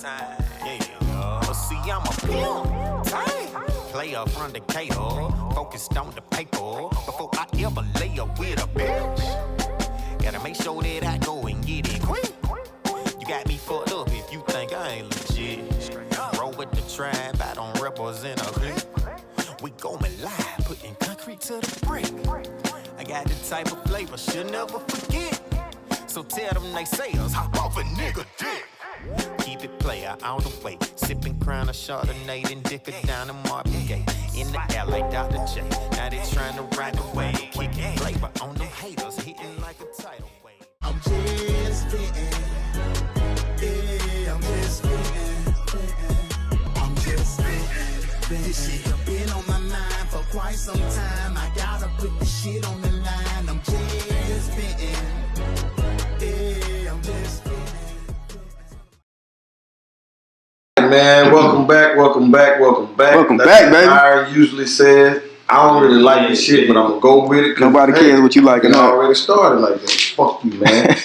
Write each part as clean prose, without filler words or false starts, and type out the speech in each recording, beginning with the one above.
Fontaine. Yeah, see, I'm a pimp. Player from Decatur, focused on the paper. Before I ever lay up with a bitch, gotta make sure that I go and get it quick. You got me fucked up if you think I ain't legit. Roll with the tribe, I don't represent a clique. We going live, putting concrete to the brick. I got the type of flavor she'll never forget. So tell them naysayers, hop off a nigga dick. Keep it player on the way. Sipping Crown of Chardonnay and dicker down the Marvin Gaye. In the air like Dr. J. Now they trying to ride the wave. Kicking flavor on them haters, hitting like a tidal wave. I'm just fitting. Yeah, I'm just fitting. I'm just fitting. This shit have been on my mind for quite some time. I gotta put the shit on the line. I'm just fitting. Yeah, I'm just fitting. Man, welcome back, baby. I usually said I don't really like this shit, but I'm gonna go with it. Nobody cares what you like or It not. already started like that. Fuck you, man.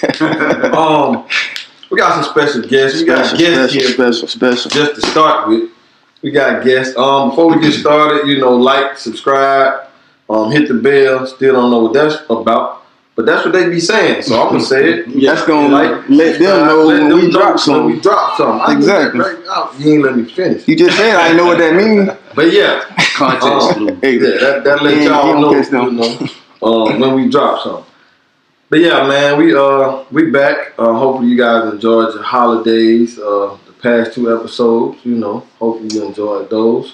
We got some special guests. We got guests here. Special. Just to start with, we got guests. Before we get started, like, subscribe, hit the bell. Still don't know what that's about, but that's what they be saying. So I'm gonna say it. That's gonna let them know when we drop something. Exactly. You ain't let me finish. You just said I didn't know what that means. But yeah, Context clue. that let y'all know, when we drop something. But yeah, man, we back. Hopefully you guys enjoyed your holidays. The past 2 episodes, hopefully you enjoyed those.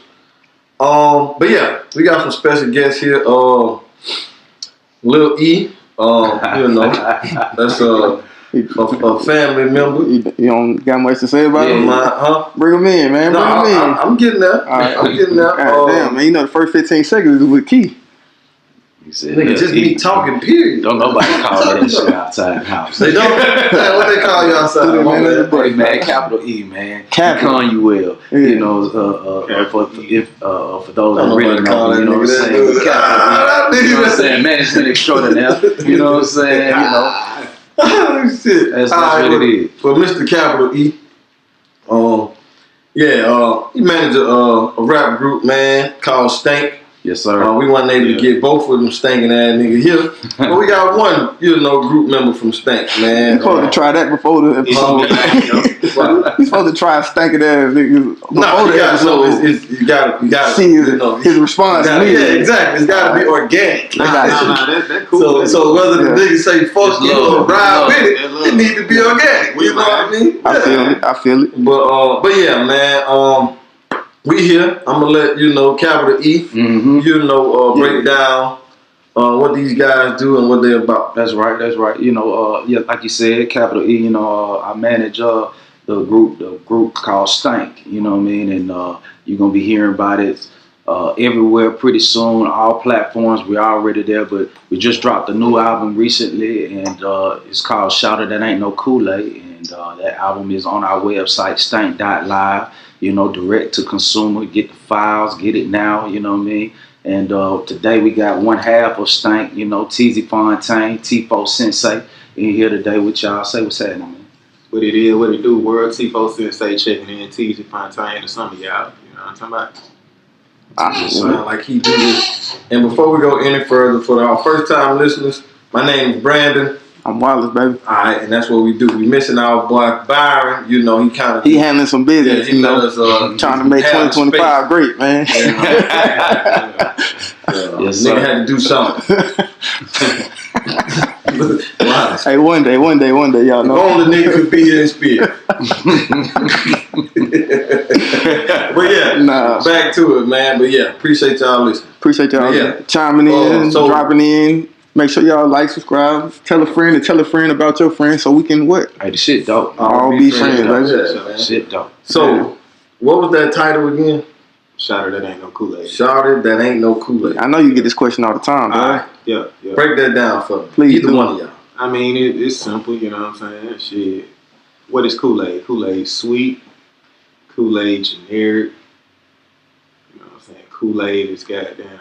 But yeah, we got some special guests here. Lil E, that's a family member. You don't got much to say about him? Bring him in, man. Bring him in. I'm getting there. Right. I'm getting there. Damn, man, the first 15 seconds is with Key. Nigga, just me talking, period. Don't nobody call that shit outside the house. They don't? What they call you outside? Hey, man, capital E, man. Capital you will. Yeah. For those that really know, you know what I'm saying? You know what I'm saying? Management extraordinaire. You know what I'm saying? Oh, shit. That's what it is. For Mr. Capital E, he managed a rap group, man, called Stank. Yes, sir. We wasn't able to get both of them stinking ass niggas here, but we got one, group member from Stank, man. You supposed to try that before the episode. You supposed to try stinking ass niggas before the episode. You got see his response. Yeah, exactly. It's got to be organic. That's cool. So whether the niggas say fuck you or ride with it need to be organic. You know what I mean? I feel it. But yeah, man. We here. I'm gonna let Capital E. Break down what these guys do and what they're about. That's right. Like you said, Capital E. I manage the group called Stank. You know what I mean, and you're gonna be hearing about it everywhere pretty soon. All platforms. We're already there, but we just dropped a new album recently, and it's called Shouter That Ain't No Kool-Aid, and that album is on our website, stank.live. Direct to consumer, get the files, get it now, you know what I mean? And today we got one half of Stank, Teezy Fontaine, Tifo Sensei in here today with y'all. Say what's happening, man. What it is, what it do, world Tifo Sensei checking in, Teezy Fontaine and some of y'all, you know what I'm talking about? Sound like he do this. And before we go any further, for our first time listeners, my name is Brandon. I'm Wallace, baby. Alright, and that's what we do. We missing our boy Byron. He handling some business. Trying to make 2025 great, man. Nigga had to do something. Hey, one day, y'all know. Only nigga could be here in spirit. But yeah, back to it, man. But yeah, appreciate y'all listening. Appreciate y'all chiming in, dropping in. Make sure y'all like, subscribe, tell a friend about your friend so we can what? Hey, the shit dope. All be friends, baby. Yeah, shit dope. So, what was that title again? Shouter That Ain't No Kool-Aid. Shouter That Ain't No Kool-Aid. I know you get this question all the time, bro. Yeah. Break that down for me. Please. Either one of y'all. I mean, it's simple, you know what I'm saying? Shit. What is Kool-Aid? Kool-Aid sweet. Kool-Aid generic. You know what I'm saying? Kool-Aid is goddamn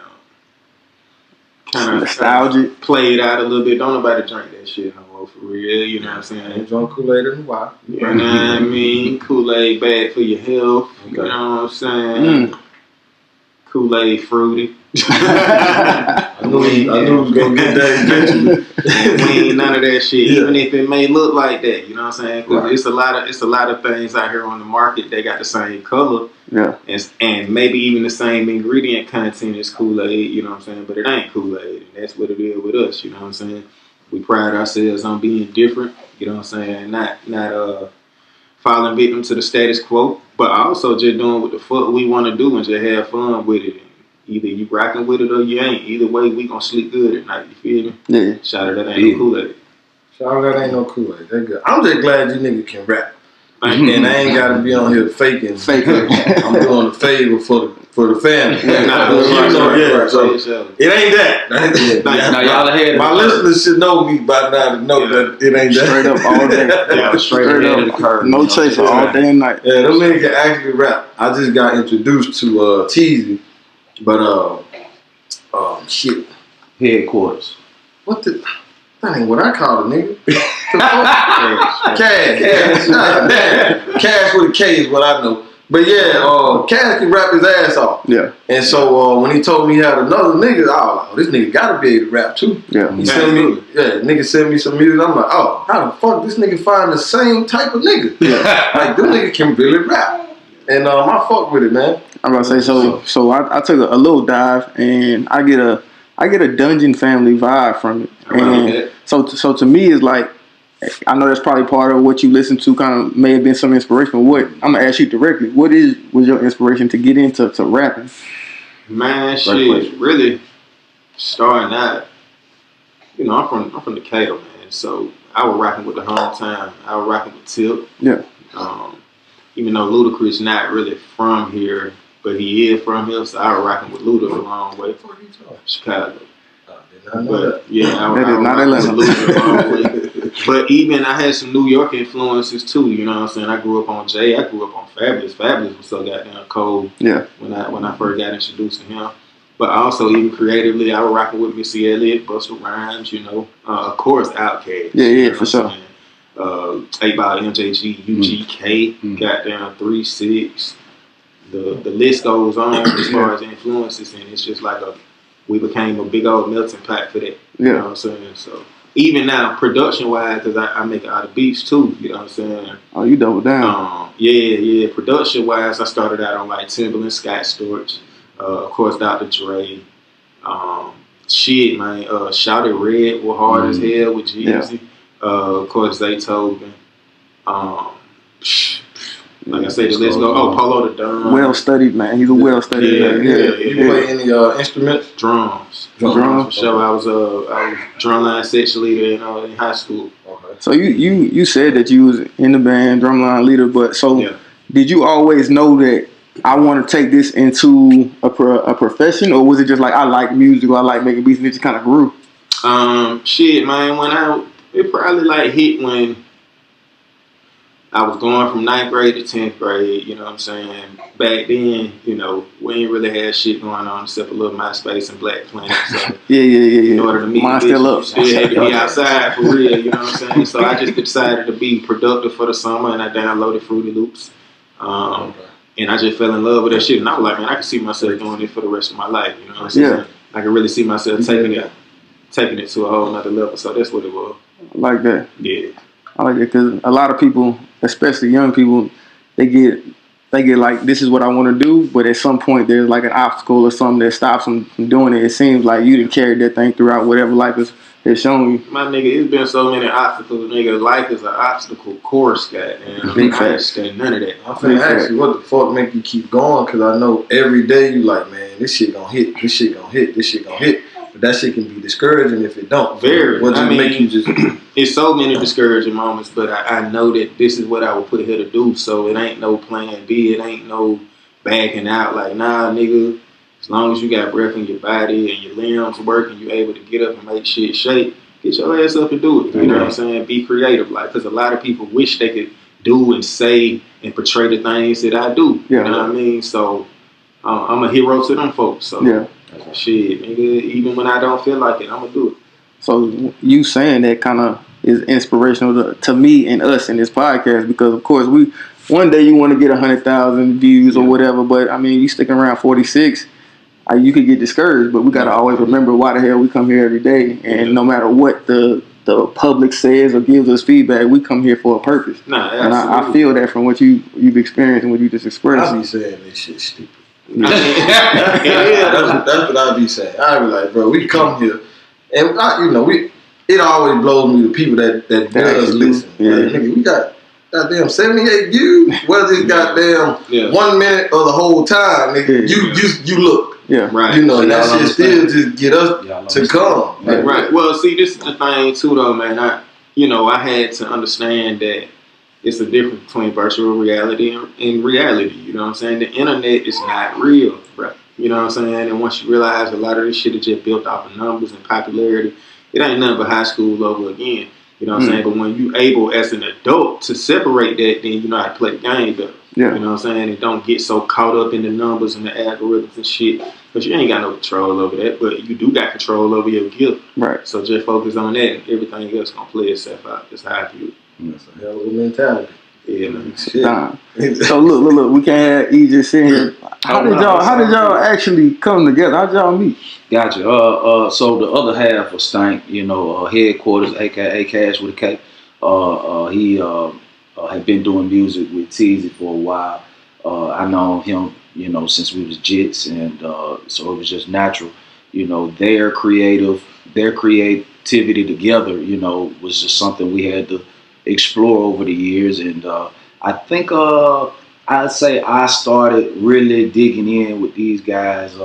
kind of nostalgic, played out a little bit. Don't nobody drink that shit no more for real. You know what I'm saying? I ain't drunk Kool-Aid in a while. You know what I mean? Kool-Aid bad for your health. Okay. You know what I'm saying? Kool-Aid fruity. I knew it was gonna get that eventually. We ain't none of that shit, even if it may look like that. You know what I'm saying? Because it's a lot of things out here on the market. They got the same color, and maybe even the same ingredient content as Kool-Aid. You know what I'm saying? But it ain't Kool-Aid, and that's what it is with us. You know what I'm saying? We pride ourselves on being different. You know what I'm saying? Not falling victim to the status quo, but also just doing what the fuck we want to do and just have fun with it. Either you rocking with it or you ain't. Either way, we gonna sleep good at night. You feel me? Yeah. Shout out that ain't no Kool-Aid. Shout out that ain't no Kool-Aid. That good. I'm just glad you niggas can rap. And I ain't gotta be on here faking. I'm doing a favor for the family. So it ain't that. Now y'all ahead. My listeners should know me by now to know that it ain't that. Straight up all day. Straight ahead of the curve. No chaser all day and night. Yeah, them niggas can actually rap. I just got introduced to Teezy, but shit. Headquarters. What the? That ain't what I call a nigga. Cash. Damn. Cash with a K is what I know. But yeah, Cash can rap his ass off. Yeah. And so when he told me he had another nigga, I was like, this nigga gotta be able to rap too. Yeah. He sent me, nigga sent me some music. I'm like, oh, how the fuck this nigga find the same type of nigga? Yeah. Like, them niggas can really rap. And I fuck with it, man. I'm about to say, so I took a little dive and I get a Dungeon Family vibe from it. And so to me it's like, I know that's probably part of what you listen to, kind of may have been some inspiration. But what I'm gonna ask you directly, what was your inspiration to get into rapping? Man, shit, really starting out. You know, I'm from Decatur, man. So I was rapping with the hometown. I was rapping with Tip. Yeah. Even though Ludacris not really from here, but he is from here, so I was rapping with Luda a long way. Chicago. But yeah, I was rapping with Luda a long way. But even I had some New York influences too. You know what I'm saying? I grew up on Jay. I grew up on Fabulous. Fabulous was so goddamn cold. Yeah. When I first got introduced to him. But also even creatively, I was rocking with Missy Elliott, Busta Rhymes. You know, of course, Outkast. Yeah, for sure. 8 Ball, MJG, UGK, goddamn 3-6. The list goes on as far as influences, and it's just like we became a big old melting pot for that. You know what I'm saying? So even now, production wise, because I make all the beats too. You know what I'm saying? Oh, you double down. Yeah. Production wise, I started out on like Timberland, Scott Storch, of course, Dr. Dre. Shit, man. Shout It Red was hard as hell with Jeezy. Of course, Zaytoven. Like I said, the list go. Oh, Polo the Don. Well studied, man. He's a well studied man. Yeah. You play any instruments? Drums. For sure. I was drumline section leader in high school. Okay. So you said that you was in the band, drumline leader, but did you always know that I want to take this into a profession, or was it just like I like music, or I like making beats, and it just kind of grew? Shit, man. It probably like hit when I was going from 9th grade to 10th grade, you know what I'm saying? Back then, you know, we ain't really had shit going on except a little MySpace and Black Planet. So yeah. In order to meet Mine's bitches, still up. you still had to be outside for real, you know what I'm saying? So I just decided to be productive for the summer, and I downloaded Fruity Loops. And I just fell in love with that shit. And I was like, man, I can see myself doing it for the rest of my life, you know what I'm saying? Yeah. I can really see myself taking it to a whole nother level. So that's what it was. I like that. Yeah. I like it because a lot of people, especially young people, they get like, this is what I want to do, but at some point there's like an obstacle or something that stops them from doing it. It seems like you didn't carry that thing throughout whatever life has shown you. My nigga, it's been so many obstacles, nigga. Life is an obstacle course, goddamn. I understand none of that. I'm finna ask you, what the fuck make you keep going? Because I know every day you like, man, this shit gonna hit, this shit gonna hit, this shit gonna hit. But that shit can be discouraging if it don't. Very. What just make you just... It's so many discouraging moments, but I know that this is what I was put here to do, so it ain't no plan B. It ain't no backing out. Like, nah, nigga, as long as you got breath in your body and your limbs working, you able to get up and make shit shake, get your ass up and do it. You know what I'm saying? Be creative. Like, because a lot of people wish they could do and say and portray the things that I do. You know what I mean? So I'm a hero to them folks. So yeah, shit, nigga, even when I don't feel like it, I'm gonna do it. So you saying that kind of is inspirational to me and us in this podcast because of course one day you want to get 100,000 views or whatever, but I mean you sticking around 46. You could get discouraged, but we got to always remember why the hell we come here every day. And no matter what the public says or gives us feedback, we come here for a purpose. And I feel that from what you've experienced and what you just expressed. I be saying this shit stupid. That's what I be saying. I be like, bro, we come here, and it always blows me the people that does listen. Yeah. Like, nigga, we got goddamn 78 views. Whether it's goddamn 1 minute or the whole time, nigga, you look. Yeah, right. And that shit still just get us to come. Like, right. Well, see, this is the thing too, though, man. I had to understand that it's a difference between virtual reality and reality. You know what I'm saying? The internet is not real, bro. You know what I'm saying? And once you realize a lot of this shit is just built off of numbers and popularity, it ain't nothing but high school level again. You know what I'm saying? But when you able as an adult to separate that, then you know how to play the game better. Yeah. You know what I'm saying? And don't get so caught up in the numbers and the algorithms and shit. Because you ain't got no control over that, but you do got control over your gift. Right. So just focus on that and everything else gonna play itself out. That's how I view it. That's a hell of a mentality. Yeah, man. Shit. So look, we can't have E just sitting here. How did y'all actually come together? How did y'all meet? Gotcha. So the other half of Stank, headquarters, aka Kash-with a K. He had been doing music with Teezy for a while. I know him, since we was jits, and so it was just natural. Their creativity together, was just something we had to explore over the years. And I think I'd say I started really digging in with these guys.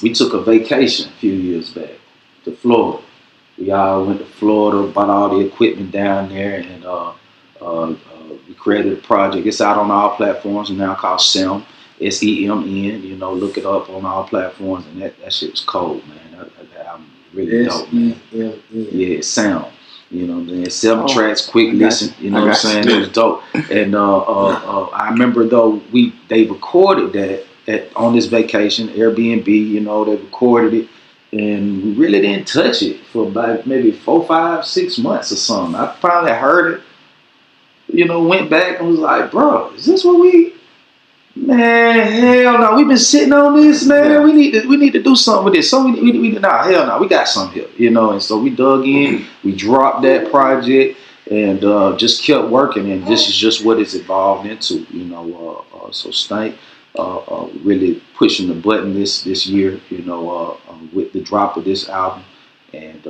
We took a vacation a few years back to Florida. We all went to Florida, bought all the equipment down there, and we created a project. It's out on all platforms now called SEMN, SEMN. Look it up on all platforms, and that shit was cold, man. I'm really dope, man. Yeah, sound. Then 7 tracks, quick listen. You know what I'm saying? It was dope. And I remember though they recorded that on this vacation, Airbnb. They recorded it, and we really didn't touch it for about maybe 4, 5, 6 months or something. I finally heard it. Went back and was like, bro, is this what we? Man, hell no. We've been sitting on this, man. Yeah. We need to do something with this. So we hell no. We got something here, And so we dug in. We dropped that project and just kept working. And this is just what it's evolved into, So Stank really pushing the button this year, with the drop of this album, and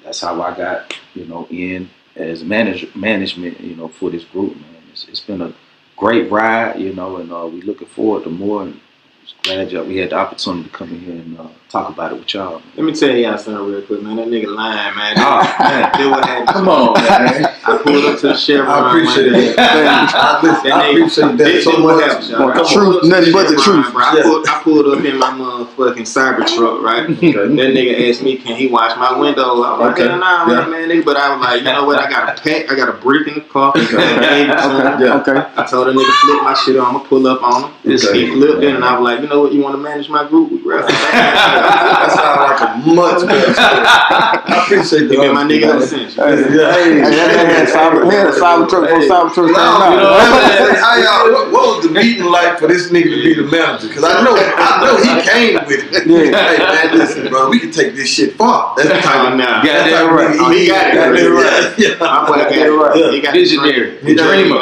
that's how I got, in as management, for this group, man. It's been a great ride, and we looking forward to more. And glad we had the opportunity to come in here and talk about it with y'all, man. Let me tell y'all something real quick, man. That nigga lying, man. Man. Come on, man. I pulled up to the Chevron. I appreciate that. I appreciate that so much. Truth, nothing but the truth. I pulled up in my motherfucking cyber truck, right? Okay. That nigga asked me, can he wash my window? I was like, hell nah, man, nigga. But I was like, you know what? I got a pack. I got a brick in the car. Okay. I told the nigga flip my shit on. I'm gonna pull up on him. He flipped it, and I was like, you know what? You want to manage my group? That sounds like a much better story. I appreciate that. You get my nigga in a sense. What was the meeting like for this nigga to be the manager? Because I know he came with it. Hey man, listen, bro, we can take this shit far. That's the type of now. He got it right. My boy got it right. He got visionary, dreamer.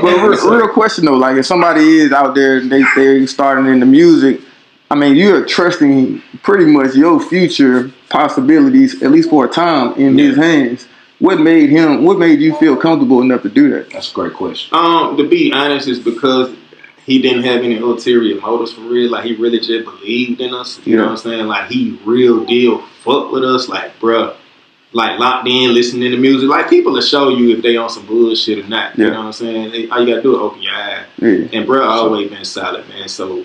But real question though, like if somebody is out there, they starting in the music. I mean, you're trusting pretty much your future possibilities, at least for a time, in his hands. What made you feel comfortable enough to do that? That's a great question. To be honest, is because he didn't have any ulterior motives for real. Like, he really just believed in us. You know what I'm saying? Like, he real deal fuck with us. Like, bruh, like locked in, listening to music. Like, people will show you if they on some bullshit or not. You know what I'm saying? All you gotta do is open your eyes. And bruh always been solid, man. So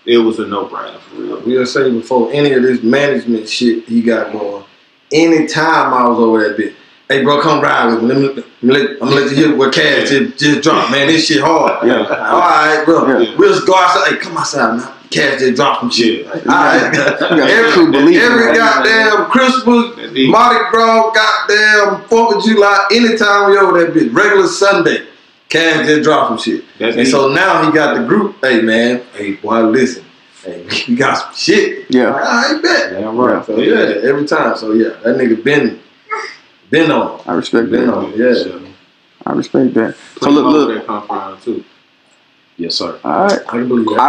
it was a no-brainer for real. We'll say before any of this management shit he got going, anytime I was over that bitch, hey bro, come ride with me. I'm gonna let you hear what Cash just dropped, man. This shit hard. All right, bro. We'll just go outside. Hey, come outside now. Cash just dropped some shit. Like, every goddamn Christmas, Mardi Gras, goddamn 4th of July, anytime we over that bitch, regular Sunday, Cash just dropped some shit. So now he got the group, hey man, hey boy, listen, hey, we got some shit. Yeah. Like, I bet. Damn right. So every time. So yeah, that nigga been on. I respect been that. on. Yeah. I respect that. So look, that come from too. Yes, sir. All right. I can believe that.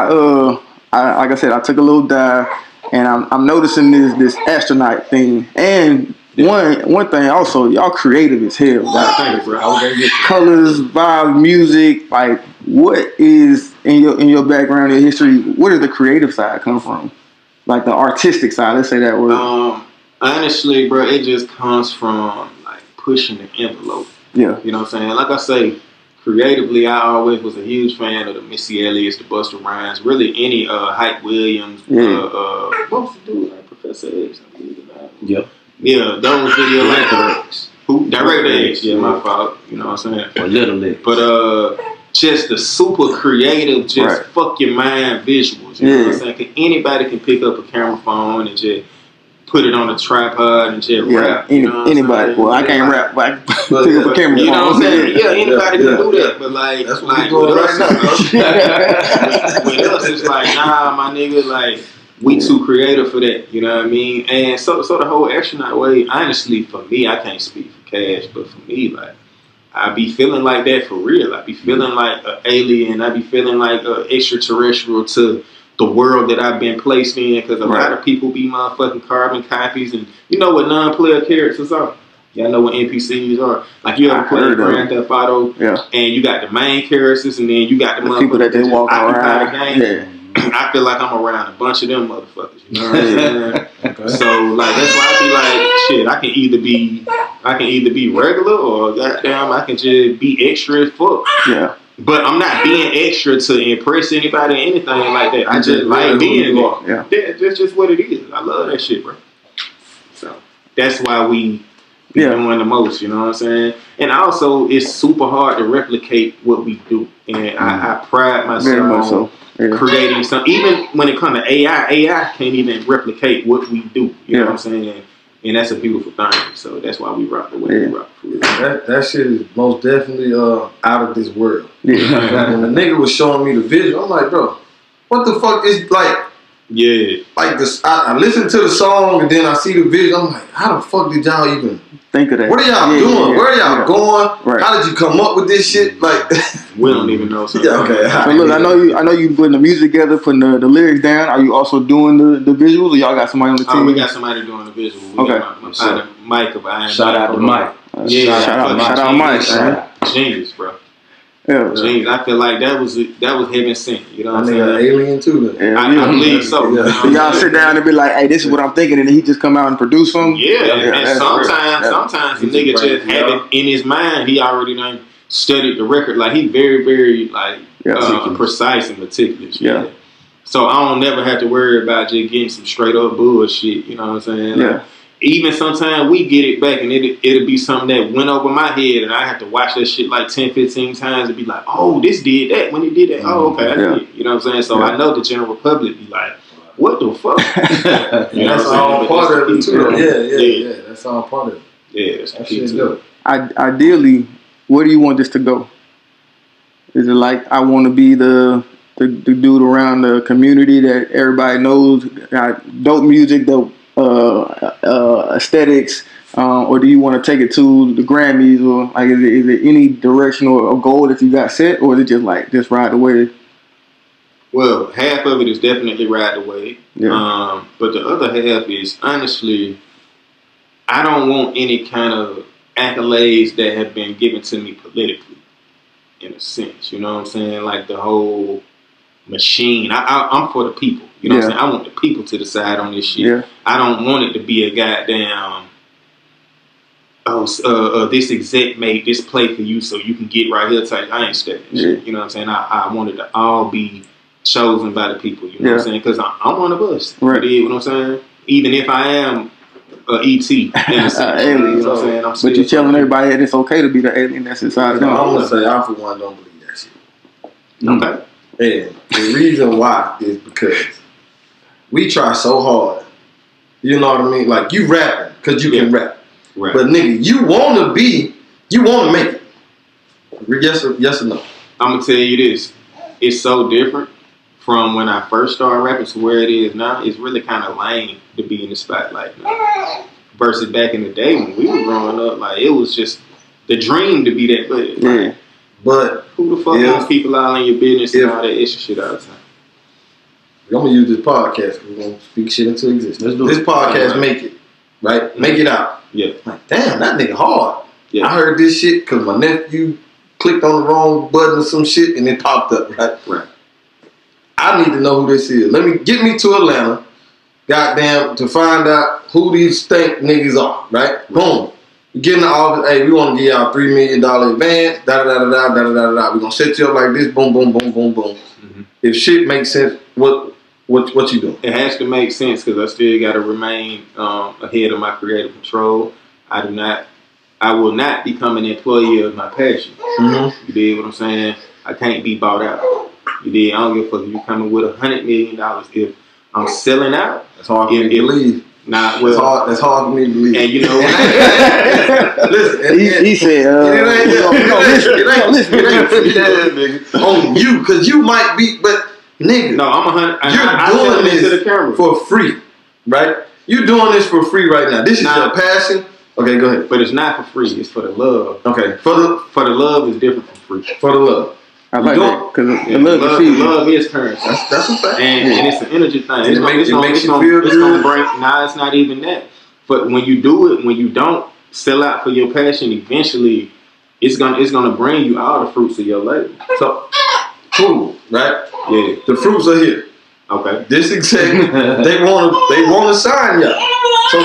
I like I said, I took a little dive, and I'm noticing this astronaut thing, and one thing also, y'all creative as hell. Like, colors, vibe, music. Like, what is in your background, your history? Where does the creative side come from? Like the artistic side. Let's say that word. Honestly, bro, it just comes from like pushing the envelope. Yeah. You know what I'm saying? Like I say, creatively, I always was a huge fan of the Missy Elliott's, the Busta Rhymes, really any Hype Williams, what was the dude, like Professor X, I believe it or Yep. Yeah, those video like X. Who? Director X, yeah, my fault. You know what I'm saying? Or Little X. But just the super creative, just fuck your mind visuals. You know what I'm saying? 'Cause anybody can pick up a camera phone and just put it on a tripod and just rap. You know anybody. Well, I can't rap, but I can pick up a camera. You know what I'm saying? Yeah, anybody can do that. But like, that's what we doing right now. With us, it's like, nah, my nigga, like, we too creative for that. You know what I mean? And so the whole astronaut way, honestly, for me, I can't speak for Cash, but for me, like, I be feeling like that for real. I be feeling like an alien. I be feeling like an extraterrestrial to the world that I've been placed in, because a lot of people be motherfucking carbon copies, and you know what non-player characters are. Y'all know what NPCs are. Like, you ever play Grand Theft Auto, and you got the main characters, and then you got the people that they walk around. The game. I feel like I'm around a bunch of them motherfuckers. You know what I'm saying? Okay. So like, that's why I be like, shit, I can either be regular, or goddamn, I can just be extra as fuck. Yeah. But I'm not being extra to impress anybody or anything like that. I just like being there. Yeah. That's just what it is. I love that shit, bro. So that's why we be doing the most, you know what I'm saying? And also, it's super hard to replicate what we do. And I pride myself on creating something. Even when it comes to AI can't even replicate what we do. You know what I'm saying? And that's a beautiful thing. So that's why we rock the way we rock. That shit is most definitely out of this world. Yeah. When the nigga was showing me the visual, I'm like, bro, what the fuck is like? Yeah. Like this, I listen to the song and then I see the visual. I'm like, how the fuck did y'all even think of that? What are y'all doing? Where are y'all going? Right. How did you come up with this shit? Like, we don't even know. Okay. So look, I know you putting the music together, putting the lyrics down. Are you also doing the visuals, or y'all got somebody on the team? We got somebody doing the visuals. We got my partner, Mike of Iron. Shout out to Mike. Shout out Mike. Genius, bro. Yeah, genius. I feel like that was heaven sent. You know what I'm saying? Alien too. Then. I believe so. Yeah. So y'all sit down and be like, "Hey, this is what I'm thinking," and then he just come out and produce them. Yeah. And sometimes the nigga just have it in his mind. He already done studied the record. Like, he very, very precise and meticulous. Yeah. So I don't never have to worry about just getting some straight up bullshit. You know what I'm saying? Yeah. Even sometimes we get it back and it'll be something that went over my head, and I have to watch that shit like 10, 15 times and be like, oh, this did that when it did that. Oh, okay, I did it. You know what I'm saying? So I know the general public be like, what the fuck? That's all part of it too. Yeah. That's all part of it. Yeah, that's the key to it. Ideally, where do you want this to go? Is it like, I want to be the dude around the community that everybody knows, got dope music, dope aesthetics, or do you want to take it to the Grammys, or like is it any direction or goal that you got set, or is it just like just ride the wave? Well, half of it is definitely ride the wave. Yeah. But the other half is, honestly, I don't want any kind of accolades that have been given to me politically, in a sense. You know what I'm saying? Like the whole machine. I'm for the people. You know what I'm saying? I want the people to decide on this shit. Yeah. I don't want it to be a goddamn, this exec made this play for you so you can get right here type. I ain't studying shit. You know what I'm saying? I want it to all be chosen by the people. You know what I'm saying? Because I'm one of us. Right. You know what I'm saying? Even if I am ET in a sense, alien. You know what I'm saying? But you're telling everybody that it's okay to be the alien that's inside of them. I'm gonna say, I for one don't believe that shit. Okay. And the reason why is because we try so hard. You know what I mean? Like, you rapping because you can rap. Right. But nigga, you want to make it. Yes or no? I'm going to tell you this. It's so different from when I first started rapping to where it is now. It's really kind of lame to be in the spotlight now. Versus back in the day when we were growing up, like, it was just the dream to be that good. Right? But who the fuck wants people out in your business and all that extra shit all the time? I'm going to use this podcast because we're going to speak shit into existence. This podcast make it, right? Mm-hmm. Make it out. Yeah. Like, damn, that nigga hard. Yeah. I heard this shit because my nephew clicked on the wrong button or some shit and it popped up, right? Right. I need to know who this is. Get me to Atlanta, goddamn, to find out who these stank niggas are, right? Boom. You get in the office, hey, we want to give y'all $3 million advance, da-da-da-da-da-da-da-da-da. We're going to set you up like this, boom, boom, boom, boom, boom. Mm-hmm. If shit makes sense, what you doing? It has to make sense because I still got to remain ahead of my creative control. I will not become an employee of my passion. Mm-hmm. You dig what I'm saying? I can't be bought out. You dig? I don't give a fuck if you coming with $100 million. If I'm selling out, that's hard for me to believe. Nah, well, that's hard for me to believe. And you know, listen, he said, listen, on you, because you might be, but nigga, no, I'm 100. You're doing this to the camera for free, right? You're doing this for free right now. This is your passion. Okay, go ahead. But it's not for free. It's for the love. Okay, for the love is different from free. For the love. I like that because the love is currency. That's a fact. And it's an energy thing. It makes you feel good. It's gonna bring. Nah, it's not even that. But when you do it, when you don't sell out for your passion, eventually it's gonna bring you all the fruits of your labor. So cool, right? Yeah. The fruits are here. Okay. This exactly they wanna sign y'all. So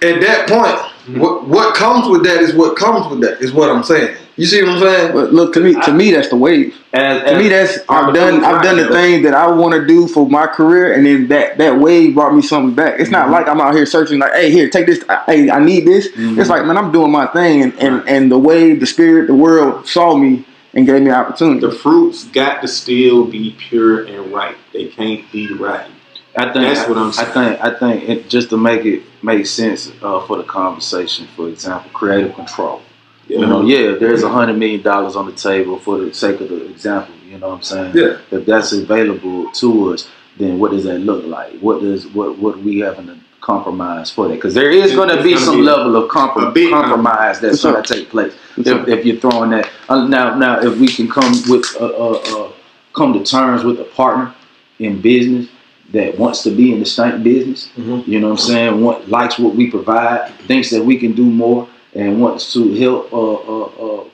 at that point, what comes with that is what comes with that is what I'm saying. You see what I'm saying? But look, to me, that's the wave. To me, that's I've done the thing that I want to do for my career, and then that wave brought me something back. It's not like I'm out here searching like, hey, here, take this. Hey, I need this. It's like, man, I'm doing my thing, and the wave, the spirit, the world saw me and gave me an opportunity. The fruits got to still be pure and right. They can't be right. That's what I'm saying. I think it, just to make it make sense for the conversation, for example, creative control. You know, there's $100 million on the table for the sake of the example. You know what I'm saying? Yeah. If that's available to us, then what does that look like? What we having to compromise for that? Because there is going to be some level of compromise that's going to take place if you're throwing that. Now, if we can come to terms with a partner in business that wants to be in the stank business, you know what I'm saying? Likes what we provide, thinks that we can do more, and wants to help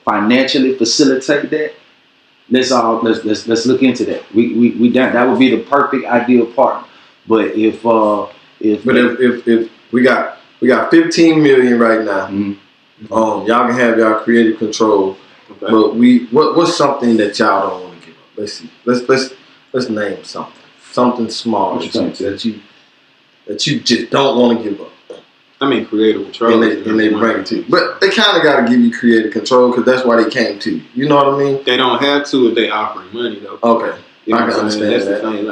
financially facilitate that. Let's look into that. We that would be the perfect ideal partner. But if we got 15 million right now, y'all can have y'all creative control. Okay. But what's something that y'all don't want to give up? Let's see. Let's name something small that you just don't want to give up. I mean, creative control. And they bring it to you. But they kind of got to give you creative control because that's why they came to you. You know what I mean? They don't have to if they offering money, though. Okay. You know I can understand that's that. The thing.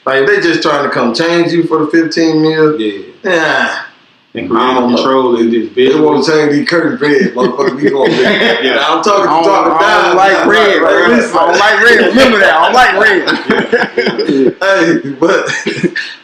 Like they just trying to come change you for the 15 mil. Yeah. And creative control is this big. They want to change these curtain red, motherfucker. We going red. Yeah. I'm talking I don't like red. I don't like red. Remember that. I don't like red. Hey, but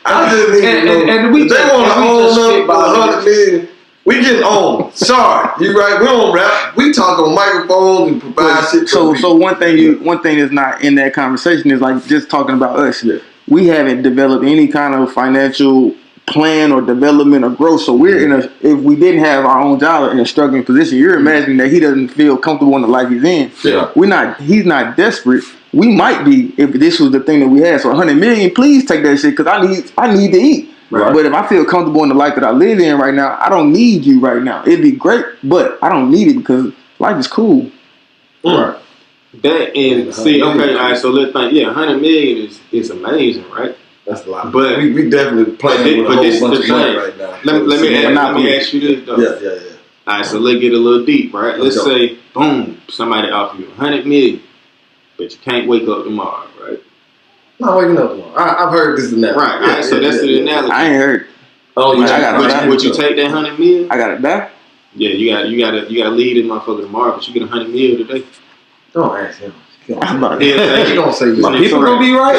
I just need to know. And we they want to own up for $100 million. We getting on. Sorry, you right. We don't rap. We talk on microphones and provide shit. So one thing that's not in that conversation is like just talking about us. Yeah. We haven't developed any kind of financial plan or development or growth. So we're if we didn't have our own job in a struggling position, you're imagining that he doesn't feel comfortable in the life he's in. Yeah. He's not desperate. We might be if this was the thing that we had. So $100 million, please take that shit because I need to eat. Right. But if I feel comfortable in the life that I live in right now, I don't need you right now. It'd be great, but I don't need it because life is cool. Right. That and see, okay, all right. So let's think. Yeah, $100 million is amazing, right? That's a lot. But we definitely playing with a whole bunch of money right now. Let me ask you this though. Yeah. All right, so let's get a little deep, right? Let's say, boom, somebody offer you $100 million. but you can't wake up tomorrow, right? Not waking up tomorrow. I've heard this analogy. Right. So that's the analogy. I ain't heard. Oh, yeah. Would you take that 100 mil? I gotta die. Yeah, you gotta leave this motherfucker tomorrow, but you get 100 mil today. Don't ask him. I'm about He gonna say My people gonna be right.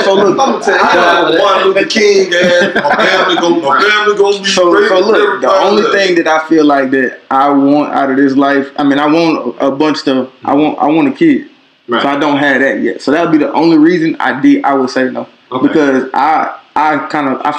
So look, I'm gonna tell you, Martin Luther King, and my family gonna be so look, the only thing that I feel like that I want out of this life, I mean, I want a bunch of stuff. I want a kid. Right. So I don't have that yet. So that would be the only reason I would say no. Okay. Because I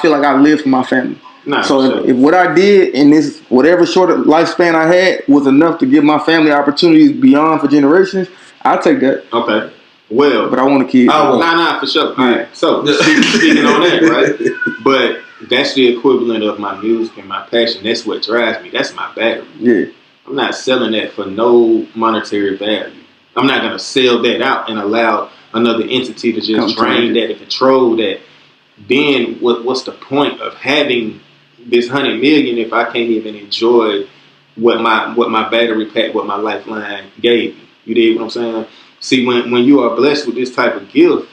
feel like I live for my family. Nah, so if what I did in this whatever short lifespan I had was enough to give my family opportunities beyond for generations, I'll take that. Okay. Well, but I want a kid. Nah, for sure. All right. So speaking on that, right? But that's the equivalent of my music and my passion. That's what drives me. That's my battery. Yeah. I'm not selling that for no monetary value. I'm not gonna sell that out and allow another entity to just drain that and control that. Then what's the point of having this 100 million if I can't even enjoy what my battery pack, what my lifeline gave me? You dig what I'm saying? See, when you are blessed with this type of gift,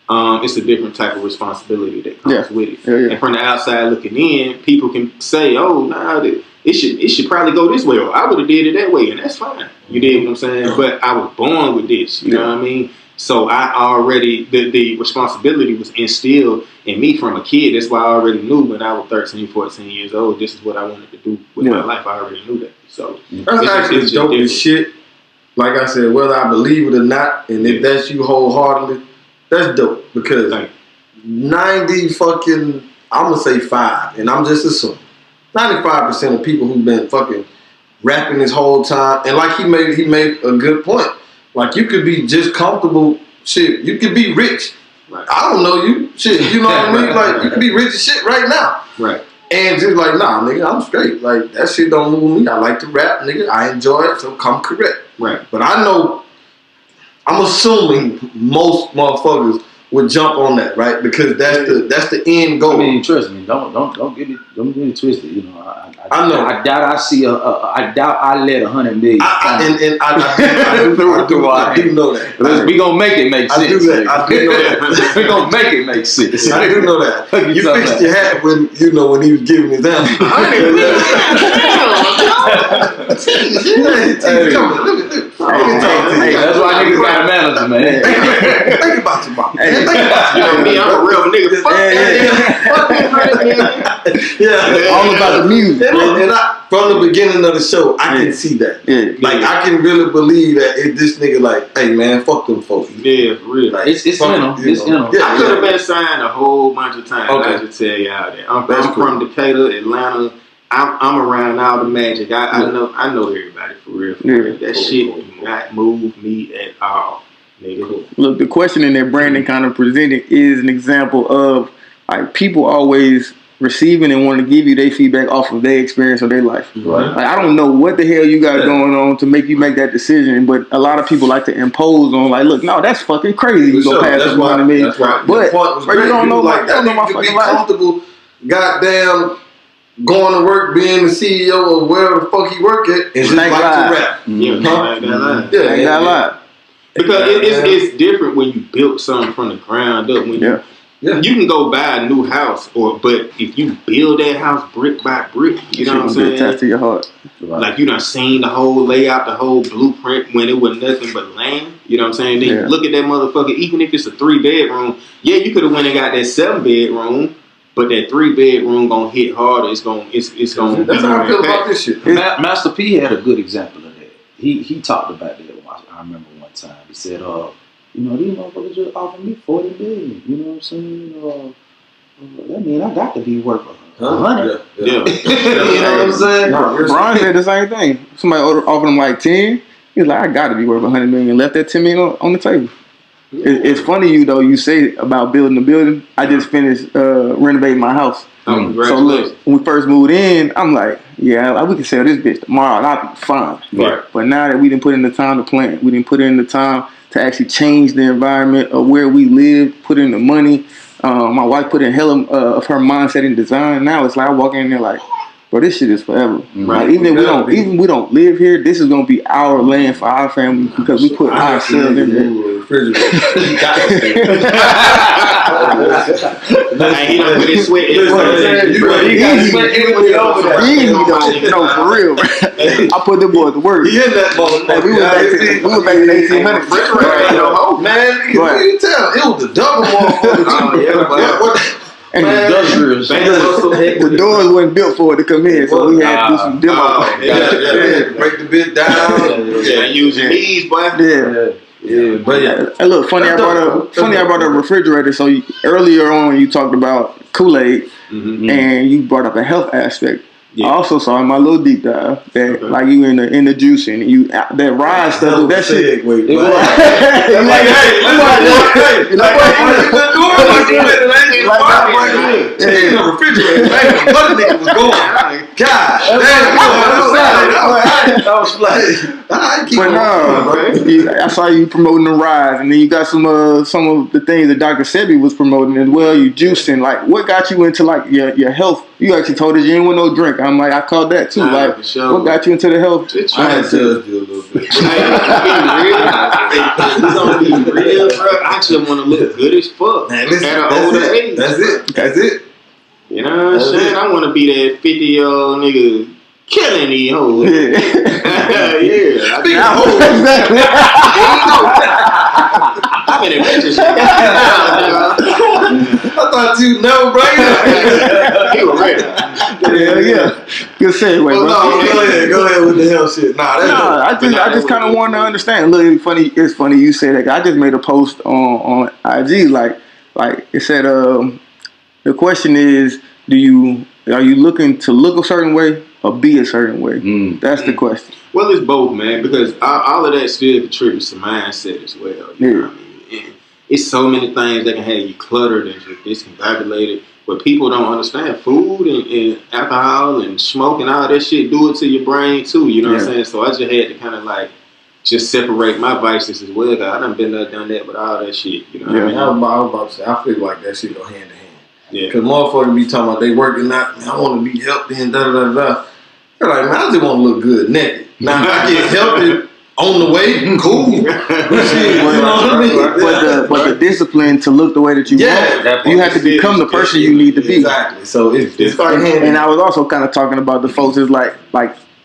it's a different type of responsibility that comes with it. Yeah. And from the outside looking in, people can say, "Oh, nah, it should probably go this way," or "I would have did it that way," and that's fine. You dig what I'm saying? But I was born with this. You know what I mean? So I already the responsibility was instilled in me from a kid. That's why I already knew when I was 13, 14 years old. This is what I wanted to do with my life. I already knew that. So that's actually dope as shit. Like I said, whether I believe it or not, and if that's you wholeheartedly, that's dope. Because 90 fucking, I'm gonna say 5, and I'm just assuming 95% of people who've been fucking rapping this whole time, and like he made a good point. Like you could be just comfortable, shit. You could be rich. Right. I don't know you, shit. You know what I mean? Like you could be rich as shit right now. Right. And just like, nah, nigga, I'm straight. Like that shit don't move me. I like to rap, nigga. I enjoy it, so come correct. Right. But I know, I'm assuming most motherfuckers would jump on that, right? Because that's the end goal. I mean, trust me, don't get it twisted. You know, I know. I doubt I let 100 million. I do know that. We gonna make it make sense. I do know that. We gonna make it make sense. I do know that. You fixed your hat when he was giving his answer. Hey, that's why niggas got a manager, man. Think about your mama. You know me, I'm a real nigga. Fuck yeah. All about the music. And from the beginning of the show, I can see that. Yeah. Like I can really believe that if this nigga like, hey man, fuck them folks. Yeah, for real. Like, it's in them. It's in them. I could have been signed a whole bunch of times. Okay. I just tell y'all that. I'm from Decatur, Atlanta. I'm around all the magic. I know everybody for real. That shit do not move me at all. Nigga. Look, the questioning that Brandon kind of presented is an example of like people always receiving and wanting to give you their feedback off of their experience or their life. Right. Like, I don't know what the hell you got going on to make you make that decision, but a lot of people like to impose on like, look, no, that's fucking crazy. You go past this one to me. That's right. But you don't know like that. You can be comfortable, goddamn, going to work, being the CEO of wherever the fuck he work at, and just like to rap. Ain't that lie. Because it's different when you built something from the ground up. When you can go buy a new house, but if you build that house brick by brick, you know what I'm saying? Attached to your heart. Right. Like you done seen the whole layout, the whole blueprint when it was nothing but land. You know what I'm saying? Then you look at that motherfucker, even if it's a 3-bedroom, you could have went and got that 7-bedroom. But that 3-bedroom gonna hit harder. It's gonna. That's how I feel about this shit. Master P had a good example of that. He talked about that. I remember one time he said, these motherfuckers just offered me $40 million. You know what I'm saying? That mean I got to be worth 100. Yeah. You know what I'm saying? Brian said the same thing. Somebody offered him like 10. He's like, I got to be worth 100 million. Left that 10 million on the table. It's funny you say about building a building. I just finished renovating my house. So look, when we first moved in, I'm like, we can sell this bitch tomorrow and I'll be fine. Right. But now that we didn't put in the time to plan, we didn't put in the time to actually change the environment of where we live, put in the money. My wife put in hell of her mindset in design. Now it's like I walk in there like, bro, this shit is forever. Right. Like, even if we don't live here, this is gonna be our land for our family because we put ourselves in there. He got to stay. He don't put his sweat in. You got to sweat anyway over there. No, for real. I put them boys to work. He in that motherfucker. We was back in the 1800s. Man, you can tell it was the double motherfucker. And the doors weren't built for it to come in, so we had to do some demo. Break the bit down. Use your knees, boy. Yeah, but Hey, look, funny I brought up refrigerator. So earlier on, you talked about Kool-Aid, and you brought up a health aspect. Yeah. I also saw in my little deep dive that like you in the juicing, you that rise stuff, that shit. I saw you promoting the rise, and then you got some of the things that Dr. Sebi was promoting as well. You juicing, like what got you into like your health? You actually told us you didn't want no drink. I'm like, I called that too. Like, what got you into the health? I had to do a little bit. Be real, bro. I just want to look good as fuck at an older age. That's it. You know what I'm saying? I want to be that 50-year-old nigga killing these hoes. Exactly. I'm in adventure. I thought you know, bro. He was ready. Yeah. Good segue, bro. Go ahead with the hell shit. I just kind of wanted to understand. Look, it's funny you say that. I just made a post on IG, like it said, the question is, are you looking to look a certain way or be a certain way? That's the question. Well, it's both, man, because all of that still contributes to mindset as well. You know what I mean? And it's so many things that can have you cluttered and discombobulated. But people don't understand food and alcohol and smoke and all that shit do it to your brain too. You know what I'm saying? So I just had to kind of like just separate my vices as well. I done been there, done that with all that shit. You know what I mean? I was about to say, I feel like that shit go hand in hand. Yeah. Because motherfuckers be talking about they working out, I want to be healthy and da-da-da-da. They're like, man, I just want to look good naked. Now, if I get healthy on the way, cool. You know what I mean? But the discipline to look the way that you want, you have to become the person you need to be. Exactly. So it's starting hand. And I was also kind of talking about the folks is like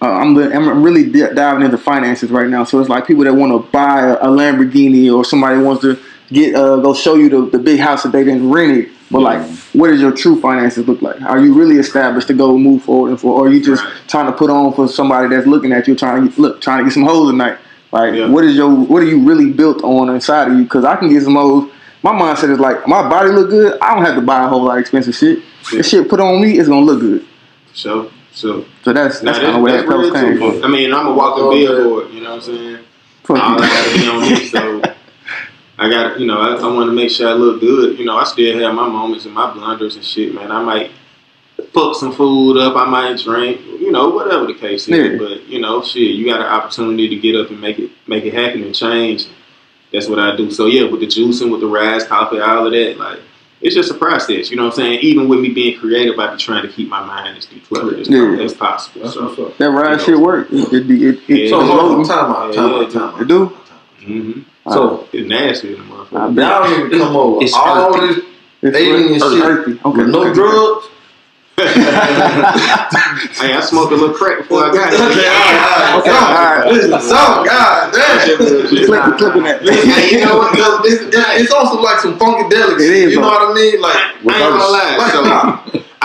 I'm really diving into finances right now. So it's like people that want to buy a Lamborghini or somebody wants to get go show you the big house that they didn't rent it. But like, what does your true finances look like? Are you really established to go move forward or are you just trying to put on for somebody that's looking at you trying to get some hoes tonight? Like, what are you really built on inside of you? Because I can get some hoes. My mindset is like, my body look good. I don't have to buy a whole lot of expensive shit. The shit put on me, it's gonna look good. So that's kind of where that post came from. I mean, I'm a walking billboard. You know what I'm saying? All I gotta be on me. So I got, I want to make sure I look good. I still have my moments and my blunders and shit, man. I might fuck some food up. I might drink, whatever the case is. But, shit, you got an opportunity to get up and make it happen and change. That's what I do. So, yeah, with the juicing, with the rise, coffee, all of that, like, it's just a process. You know what I'm saying? Even with me being creative, I be trying to keep my mind as decluttered as possible. So, that rise shit work. So, time out. It do? Mm-hmm. So it's nasty in the motherfucker. Y'all need to come over. All this dating and shit with no drugs. Hey, I smoked a little crack before I got here. God damn. Clipping that. Hey, you know what? It's also like some funkadelic shit. You know what I mean? Like, I ain't gonna lie. So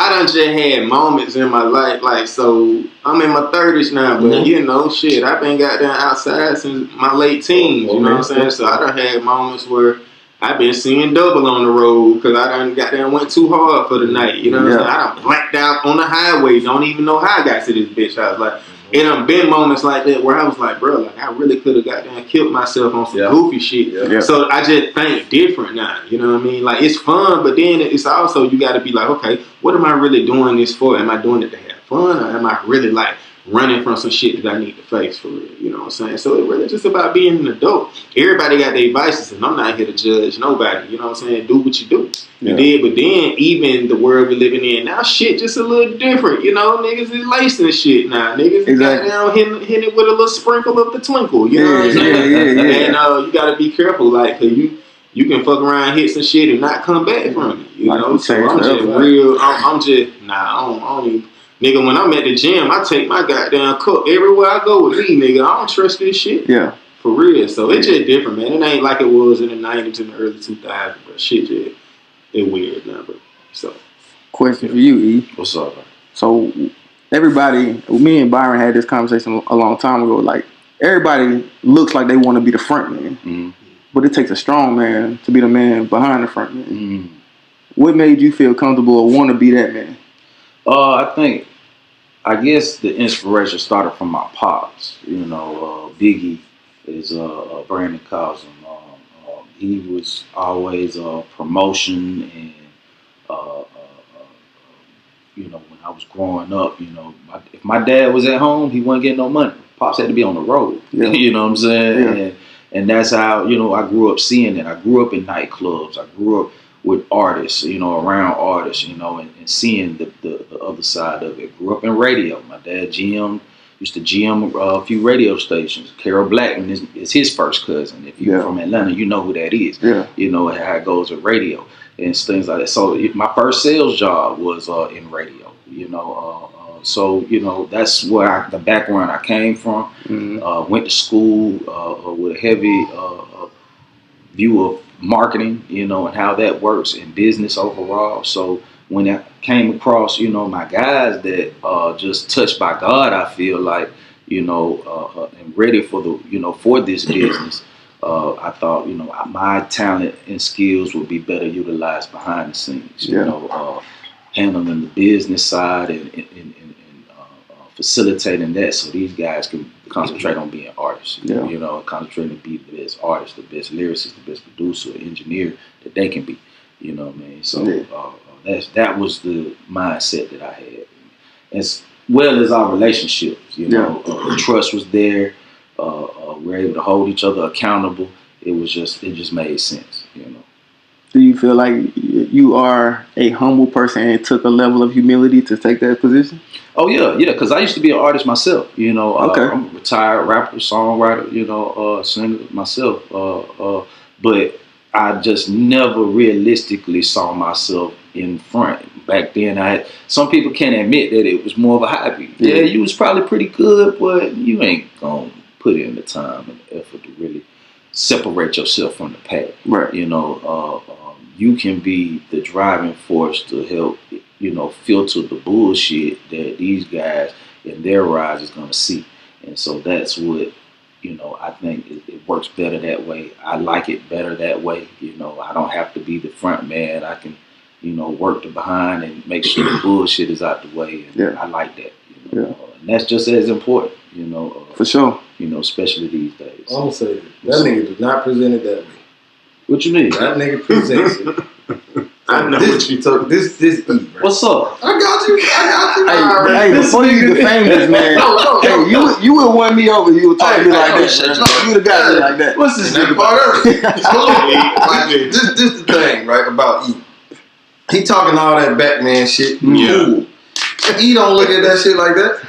I done just had moments in my life, like, so I'm in my 30s now, but shit, I've been goddamn outside since my late teens, you know what I'm saying? So I done had moments where I've been seeing double on the road because I done goddamn went too hard for the night, you know what I'm saying? I done blacked out on the highway, don't even know how I got to this bitch. I was like, it done been moments like that where I was like, bro, like I really could have goddamn killed myself on some goofy shit. So I just think different now, you know what I mean? Like it's fun, but then it's also, you got to be like, okay, what am I really doing this for? Am I doing it to have fun or am I really like running from some shit that I need to face for real. You know what I'm saying? So it's really just about being an adult. Everybody got their vices, and I'm not here to judge nobody. You know what I'm saying? Do what you do. You did, but then even the world we're living in now, shit just a little different. You know, niggas is lacing shit now. Niggas is goddamn hitting it with a little sprinkle of the twinkle. You know what I'm saying? And you got to be careful, like, cause you can fuck around, hit some shit, and not come back from it. You know, so I'm just real. I'm just I don't even. Nigga, when I'm at the gym, I take my goddamn cup everywhere I go with me, nigga. I don't trust this shit. Yeah. For real. So it's just different, man. It ain't like it was in the 90s and the early 2000s, but shit just, it's weird now, bro. So. Question for you, E. What's up, man? So, everybody, me and Byron had this conversation a long time ago. Like, everybody looks like they want to be the front man. Mm-hmm. But it takes a strong man to be the man behind the front man. Mm-hmm. What made you feel comfortable or want to be that man? I guess the inspiration started from my pops. You know, Biggie is Brandon calls him. He was always promotion, and you know, when I was growing up, you know, if my dad was at home, he wasn't getting no money. Pops had to be on the road. Yeah. You know what I'm saying? Yeah. And that's how, you know, I grew up seeing it. I grew up in nightclubs. I grew up with artists, you know, around artists, you know, and seeing the other side of it. Grew up in radio. My dad used to GM a few radio stations. Carol Blackman is his first cousin. If you're from Atlanta, you know who that is. Yeah. You know how it goes with radio and things like that. So my first sales job was in radio, you know. So, you know, that's where the background I came from. Mm-hmm. Went to school with a heavy view of marketing, you know, and how that works in business overall. So when I came across, you know, my guys that just touched by God, I feel like, you know, and ready for for this business, I thought, you know, my talent and skills would be better utilized behind the scenes, you know, handling the business side and facilitating that so these guys can concentrate on being artists, you know, concentrating to be the best artist, the best lyricist, the best producer, engineer that they can be, you know what I mean? So that was the mindset that I had, as well as our relationships, you know, the trust was there, we were able to hold each other accountable. It just made sense, you know. Do you feel like you are a humble person and it took a level of humility to take that position? Oh, yeah, because I used to be an artist myself, you know. I'm a retired rapper, songwriter, you know, singer myself. But I just never realistically saw myself in front. Back then, some people can't admit that it was more of a hobby. Yeah, you was probably pretty good, but you ain't going to put in the time and the effort to really separate yourself from the pack. Right. You know, you can be the driving force to help, you know, filter the bullshit that these guys in their rise is going to see. And so that's what, you know, I think it works better that way. I like it better that way. You know, I don't have to be the front man. I can, you know, work the behind and make sure the bullshit is out the way. And I like that. You know? And that's just as important, you know. For sure. You know, especially these days. I'm going to say that nigga did not present it that way. What you mean? That nigga presents it. I know what you talking. This E, bro. What's up? I got you. Hey, before you defame this man, hey, you would win me over. You would talk to me like that. You would have got me like that. What's this nigga about? This the thing, right, about E. He talking all that Batman shit. Yeah. E don't look at that shit like that.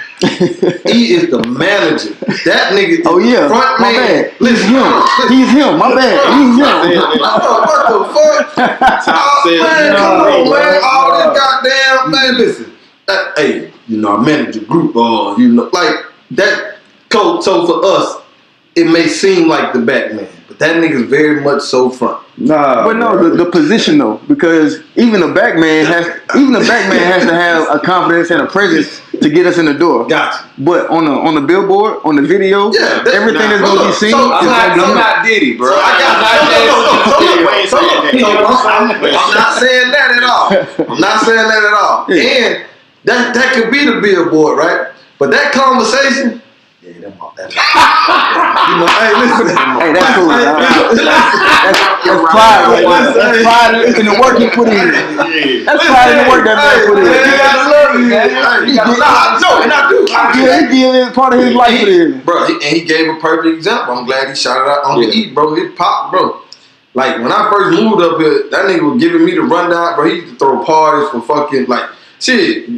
He is the manager. That nigga is front man. Bad. Listen, he's him. My bad. He's him. What the fuck? Man, come on, man. All this goddamn man. Listen, hey, you know, I manage a group. You know, like that. So for us, it may seem like the Batman, but that nigga's very much so front. Nah, but no, the position though, because even the back man has to have a confidence and a presence to get us in the door. Gotcha. But on the billboard, on the video, everything that's gonna be seen. I'm not Diddy, bro. I'm not saying that at all. I'm not saying that at all. Yeah. And that could be the billboard, right? But that conversation. Yeah, them all that. You know, hey, listen. Hey, that's cool. That's pride. That's pride in the work he put in. That's pride in the work that man put in. You gotta love it, man. And I do. He gave part of his life for this. Bro, and he gave a perfect example. I'm glad he shouted out on the E, bro. It popped, bro. Like, when I first moved up here, that nigga was giving me the rundown, bro. He used to throw parties for fucking, like, shit,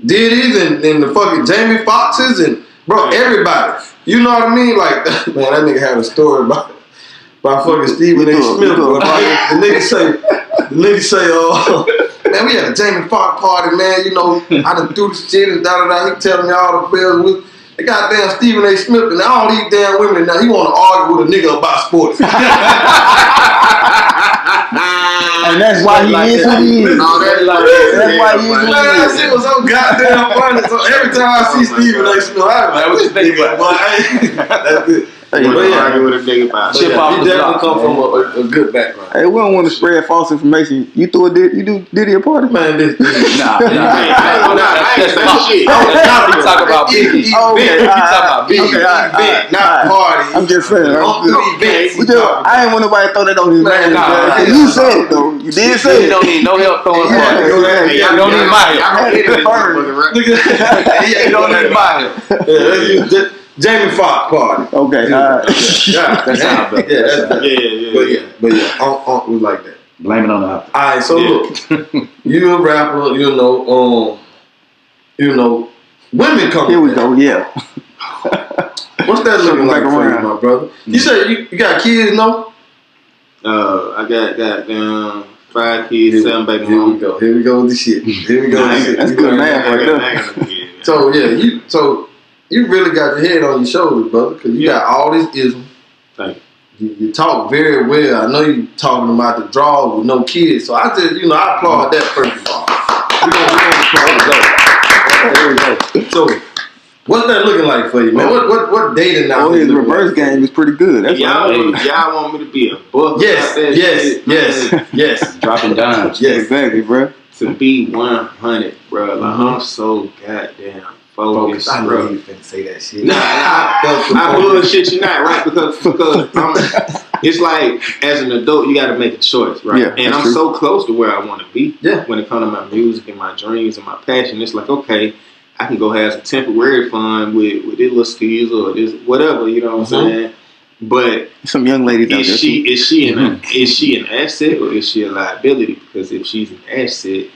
Diddy's and the fucking Jamie Foxxes and, bro, everybody. You know what I mean? Like, man, that nigga had a story about fucking Stephen A. Smith, bro. The nigga say, man, we had a Jamie Foxx party, man. You know, I done do this shit and da-da-da. He telling me all the bells with the goddamn Stephen A. Smith and all these damn women. Now he want to argue with a nigga about sports. And that's why he is who he is. That's why he is who he is. That shit was so goddamn funny. So every time I see Stephen A. Smith, I be like, what you think about? That's it. He definitely come from a good background. Hey, we don't want to spread false information. You do Diddy a party? Man, this I ain't saying shit. You talk about piggy. You talk about big event, not party. I'm just saying. I ain't want nobody to throw that on his name. You said it though. You did say it. You don't need no help throwing parties. You don't need my help. You don't need my help. Jamie Foxx party. Okay, that sounds better. But yeah, we like that. Blame it on the opposite. All right, so look, you a rapper, you know, women come. Here we go. Yeah. What's that looking like for you, my brother? You said you got kids, no? I got 5 kids, 7 baby moms. Here we go with the shit. That's good man right there. So yeah, you really got your head on your shoulders, brother, because you got all this ism. Thank you. You talk very well. I know you talking about the draw with no kids, so I just, I applaud that first of all. There we go. So, what's that looking like for you, man? What dating now? Oh, his reverse game is pretty good. That's y'all want me to be a buck? Yes. Dropping dimes. Yes, exactly, bro. To be 100, bro. Like, I'm so goddamn focused, I bro. know you finna say that shit. Nah, I bullshit you not, right? Because it's like, as an adult, you got to make a choice, right? Yeah, and I'm so close to where I want to be. Yeah. When it comes to my music and my dreams and my passion, it's like, okay, I can go have some temporary fun with this little skills or this whatever, you know what I'm saying? But some young ladies out there. Is she an asset or is she a liability? Because if she's an asset,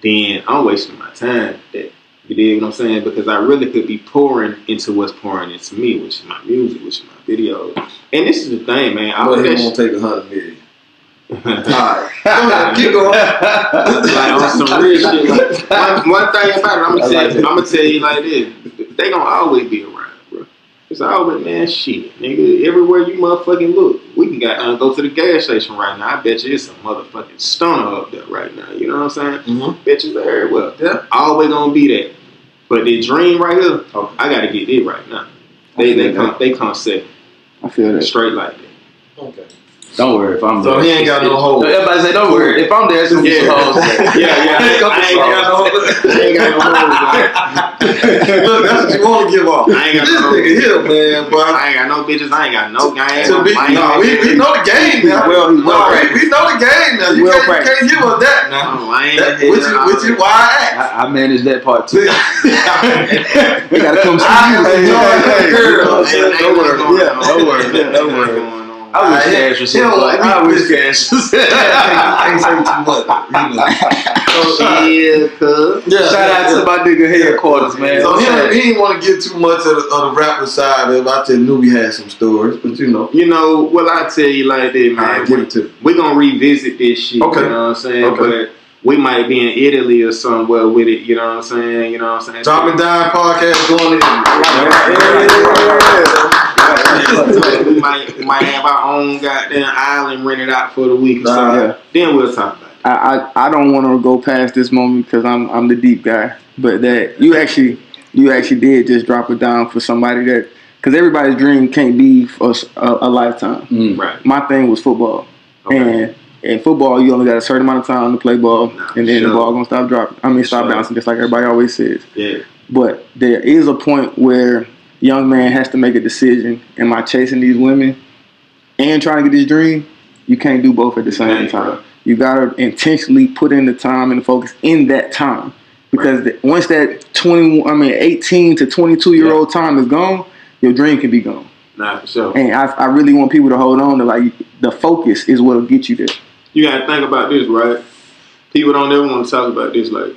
then I'm wasting my time. You dig what I'm saying? Because I really could be pouring into what's pouring into me, which is my music, which is my videos. And this is the thing, man. But he won't take 100 million. Alright. Keep going. Like on some real shit. Like, one thing about it, I'm gonna tell you like this. They gonna always be around, bro. It's always, man, shit. Nigga, everywhere you motherfucking look. We can go to the gas station right now. I bet you it's a motherfucking stunner up there right now. You know what I'm saying? Mm-hmm. Bitches are everywhere. Yeah. Always gonna be that. But the dream right here, I gotta get it right now. They come second. I feel that. Straight like that. Okay. Don't worry if I'm there. So he ain't got no hoes. Everybody say, don't worry. If I'm there, it's gonna be some hoes. Yeah. I ain't got no hoes. Look, that's what you want to give off. I ain't got this no nigga here, man, boy. I ain't got no bitches. I ain't got no game. We know the game now. We know the game now. You can't give us that now. Which is why I asked. I manage that part too. We gotta come see you. Don't worry. I wish Cash was here. I wish Cash was here. I ain't say too much. Shout out to my nigga headquarters, man. So he didn't want to get too much of the rapper side of it. I just knew we had some stories, but well, I tell you like that, man. We're going to revisit this shit, okay. You know what I'm saying? Okay. But we might be in Italy or somewhere with it, you know what I'm saying? Dropping Dyme podcast going in. We might have our own goddamn island rented out for the week or something. Then we'll talk about it. I don't want to go past this moment because I'm the deep guy, but that you actually did just drop it down for somebody that, because everybody's dream can't be for a lifetime. Right. My thing was football, and in football you only got a certain amount of time to play ball, and then the ball gonna stop dropping. Stop bouncing, just like everybody always says. Yeah. But there is a point where young man has to make a decision. Am I chasing these women and trying to get this dream, you can't do both at the same time. Bro. You gotta intentionally put in the time and the focus in that time. Because once that 18 to 22-year-old time is gone, your dream can be gone. Nah, for sure. And I really want people to hold on to, like, the focus is what'll get you there. You gotta think about this, right? People don't ever want to talk about this, like,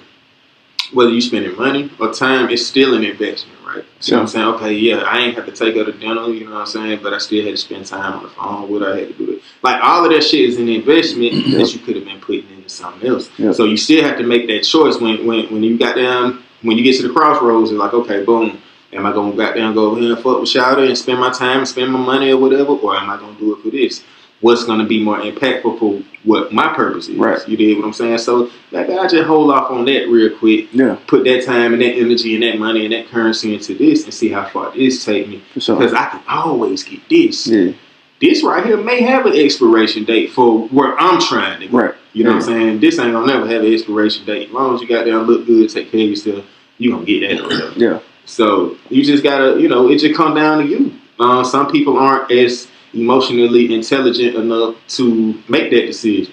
whether you spending money or time, it's still an investment, right? You know what I'm saying? Okay, yeah, I ain't have to take her to dinner, you know what I'm saying? But I still had to spend time on the phone with her, I had to do it. Like, all of that shit is an investment that you could have been putting into something else. So you still have to make that choice when you got down, when you get to the crossroads, it's like, okay, boom, am I going to go over here and fuck with Shawty and spend my time and spend my money or whatever, or am I going to do it for this? What's going to be more impactful for what my purpose is? Right. You did what I'm saying? So, like, I just hold off on that real quick. Yeah. Put that time and that energy and that money and that currency into this and see how far this take me. Because I can always get this. Yeah. This right here may have an expiration date for where I'm trying to go. Right. You know what I'm saying? This ain't going to never have an expiration date. As long as you got there and look good, take care of yourself, you going to get that or whatever. Yeah. So, you just got to, it just come down to you. Some people aren't as emotionally intelligent enough to make that decision.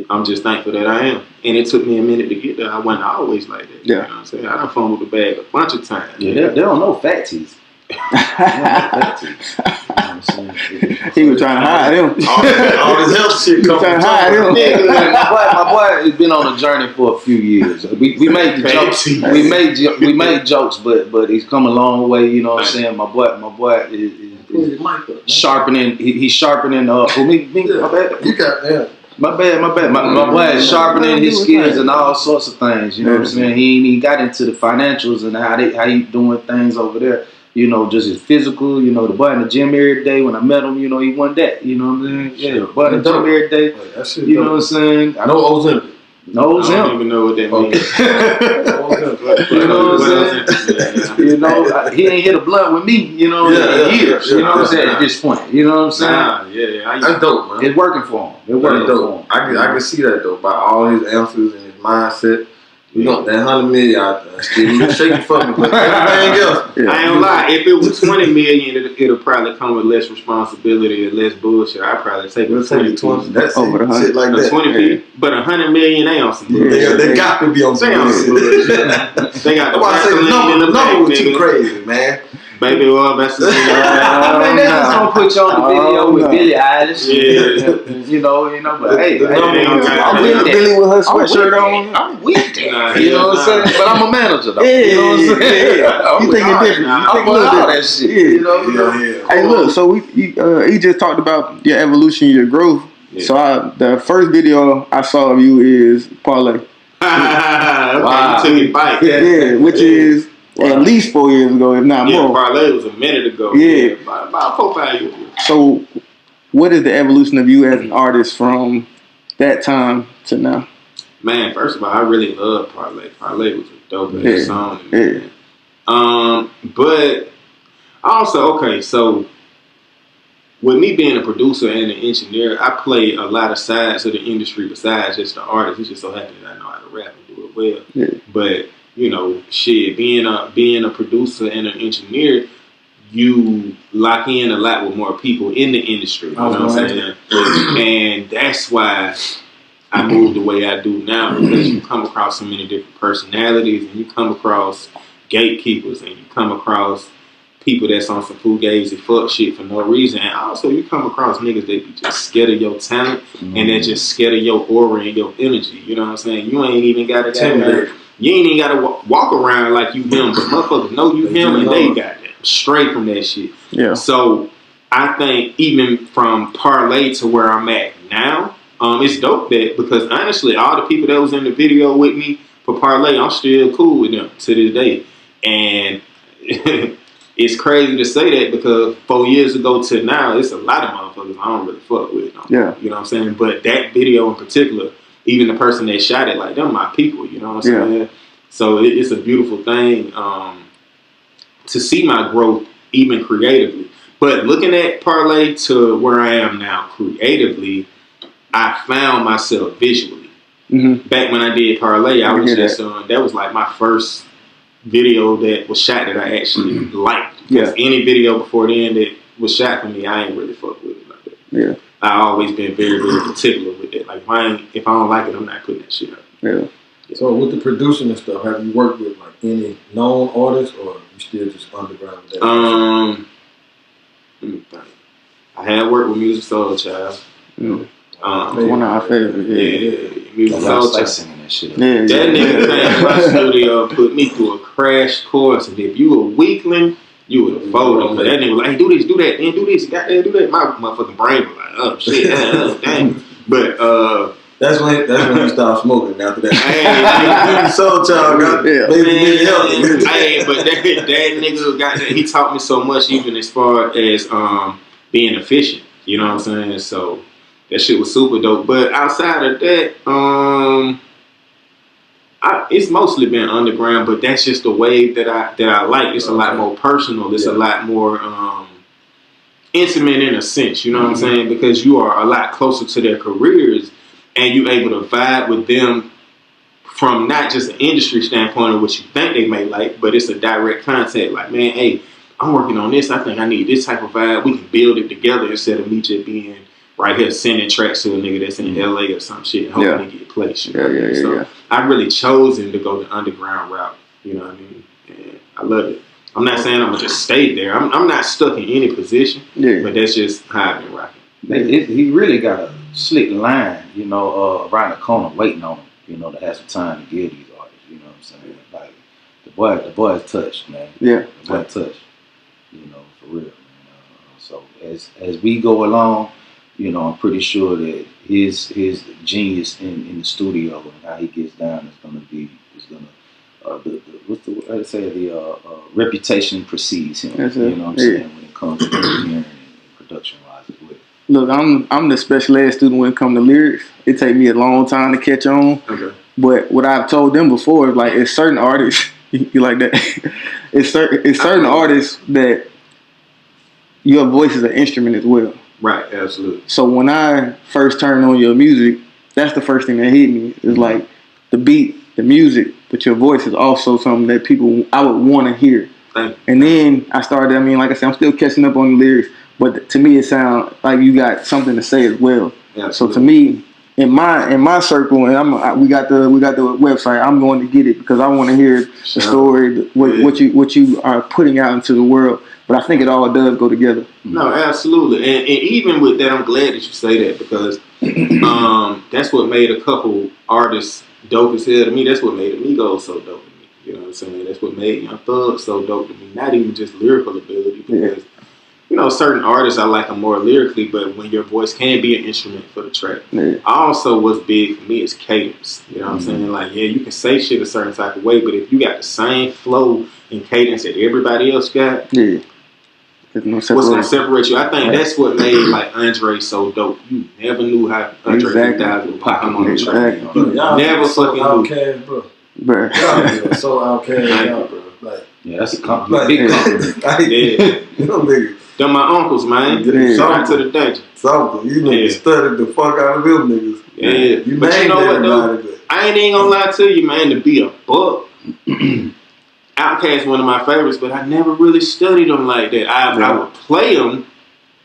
I'm just thankful that I am. And it took me a minute to get there. I wasn't always like that. Yeah. You know what I'm saying? I done fumbled the bag a bunch of times. Yeah, they don't know fat teeth. He was trying to hide him. All this health shit coming. Trying to hide him. My boy has been on a journey for a few years. We made the jokes. We made jokes, but he's come a long way. You know what I'm saying? My boy is sharpening. He's sharpening. My bad. You got that. My bad. My boy is sharpening his skills and all sorts of things. You know what I'm saying? He got into the financials and how he doing things over there. Just his physical. The boy in the gym every day. When I met him, he won that. You know what I'm saying? Yeah, the boy in the gym every day. You know what I'm saying? I know Ozempic. I don't even know what that means. You know what I'm saying? He ain't hit a blunt with me, in years. You know what I'm saying? At this point, you know what I'm saying? That's dope, man. It's working for him. It's working for him. I can see that though by all his answers and his mindset. You got that 100 million out there. Still shaking for me, but everything else. I ain't gonna lie. If it was 20 million, it'll probably come with less responsibility and less bullshit. I'd probably take it 20. That's over the 100. Like that. 20 but 100 million, they on some bullshit. They got to be on some bullshit. They got the number was too crazy, man. Baby, well, that's the thing. They just gonna put you on the video with Billie Eilish. Yeah. But hey, I'm with Billie with her sweatshirt on. I'm with that. You know what I'm saying? But I'm a manager though. Yeah, you know what I'm saying? You thinking different. I'm with all that shit. You know? Hey, look, so he just talked about your evolution, your growth. Yeah. So the first video I saw of you is Parlay. Wow. You took it back. Yeah, which is at least 4 years ago, if not more. Yeah, Parlay was a minute ago. Yeah. About 4-5 years ago. So, what is the evolution of you as an artist from that time to now? Man, first of all, I really love Parlay. Parlay was a dope ass song. Yeah. But also, okay, so with me being a producer and an engineer, I play a lot of sides of the industry besides just the artist. It just so happens that I know how to rap and do it well. Yeah. But being a producer and an engineer, you lock in a lot with more people in the industry. You know what I'm saying? And that's why I move the way I do now, because you come across so many different personalities, and you come across gatekeepers, and you come across people that's on some fugazi fuck shit for no reason. And also you come across niggas that be just scared of your talent, and they're just scared of your aura and your energy. You know what I'm saying? You ain't even got to You ain't even got to walk around like you him, but motherfuckers know you him, and they got that straight from that shit. Yeah. So I think even from Parlay to where I'm at now, it's dope that, because honestly, all the people that was in the video with me for Parlay, I'm still cool with them to this day. And it's crazy to say that, because 4 years ago to now, it's a lot of motherfuckers I don't really fuck with. Yeah. You know what I'm saying? But that video in particular, even the person that shot it, like, them my people, you know what I'm saying? Yeah. So it's a beautiful thing to see my growth, even creatively. But looking at Parlay to where I am now creatively, I found myself visually. Mm-hmm. Back when I did Parlay, I was just that was like my first video that was shot that I actually liked. Because any video before then that was shot for me, I ain't really fuck with it. Like, Yeah. I always been very, very particular with that. Like, if I don't like it, I'm not putting that shit up. Yeah. So with the producing and stuff, have you worked with like any known artists, or you still just underground with that? Let me think. I had worked with Music Soul Child. One of our favorites. Yeah. Music Soul Child. Singing that shit. Yeah, that nigga came to my studio and put me through a crash course, and if you a weakling, you would have folded. But that nigga was like, hey, do this, do that, then do this, goddamn, do that. My motherfucking brain was like, oh shit, dang. But that's when you start smoking after that. Hey, Soul Child got but that nigga got that. He taught me so much, even as far as being efficient. You know what I'm saying? So that shit was super dope. But outside of that, it's mostly been underground. But that's just the wave that I like. It's a lot more personal. It's a lot more intimate in a sense. You know what I'm saying? Because you are a lot closer to their careers. And you able to vibe with them from not just an industry standpoint of what you think they may like, but it's a direct contact. Like, man, hey, I'm working on this. I think I need this type of vibe. We can build it together instead of me just being right here sending tracks to a nigga that's in LA or some shit and hoping to get placed. So I really chosen to go the underground route. You know what I mean? And I love it. I'm not saying I'm gonna just stay there. I'm not stuck in any position. But that's just how I've been rocking. He really got a slick line, around the corner waiting on him, to have some time to get these artists, you know what I'm saying? Like, the boy is touched, man. Yeah. The boy touched, for real, man. So as we go along, I'm pretty sure that his genius in the studio and how he gets down is gonna the reputation precedes him. You know what I'm saying, when it comes to engineering and production wise as well. Look, I'm the special ed student when it comes to lyrics. It take me a long time to catch on. Okay. But what I've told them before is like, it's certain artists, you like that? It's certain artists that your voice is an instrument as well. Right, absolutely. So when I first turned on your music, that's the first thing that hit me. It's like the beat, the music, but your voice is also something that I would want to hear. Thank you. And then I started, like I said, I'm still catching up on the lyrics. But to me, it sounds like you got something to say as well. Yeah, so to me, in my circle, and we got the website. I'm going to get it because I want to hear the story, what you are putting out into the world. But I think it all does go together. No, absolutely, and even with that, I'm glad that you say that because that's what made a couple artists dope as hell to me. That's what made Amigos so dope to me. You know what I'm saying? That's what made Young Thug so dope to me. Not even just lyrical ability, because certain artists I like them more lyrically, but when your voice can be an instrument for the track. Yeah. Also, what's big for me is cadence. You know what I'm saying? Like, you can say shit a certain type of way, but if you got the same flow and cadence that everybody else got, what's gonna separate you? I think that's what made like Andre so dope. You never knew how Andre 3000 would pop him on the track. Never fucking knew. Bro. So outcast, bro. Like, that's a compliment. Big compliment. Them my uncles, man. Shout out to the danger. Something. You niggas studied the fuck out of them niggas. Yeah. But you know what though? I ain't even gonna lie to you, man, to be a buck. Outkast one of my favorites, but I never really studied them like that. I would play them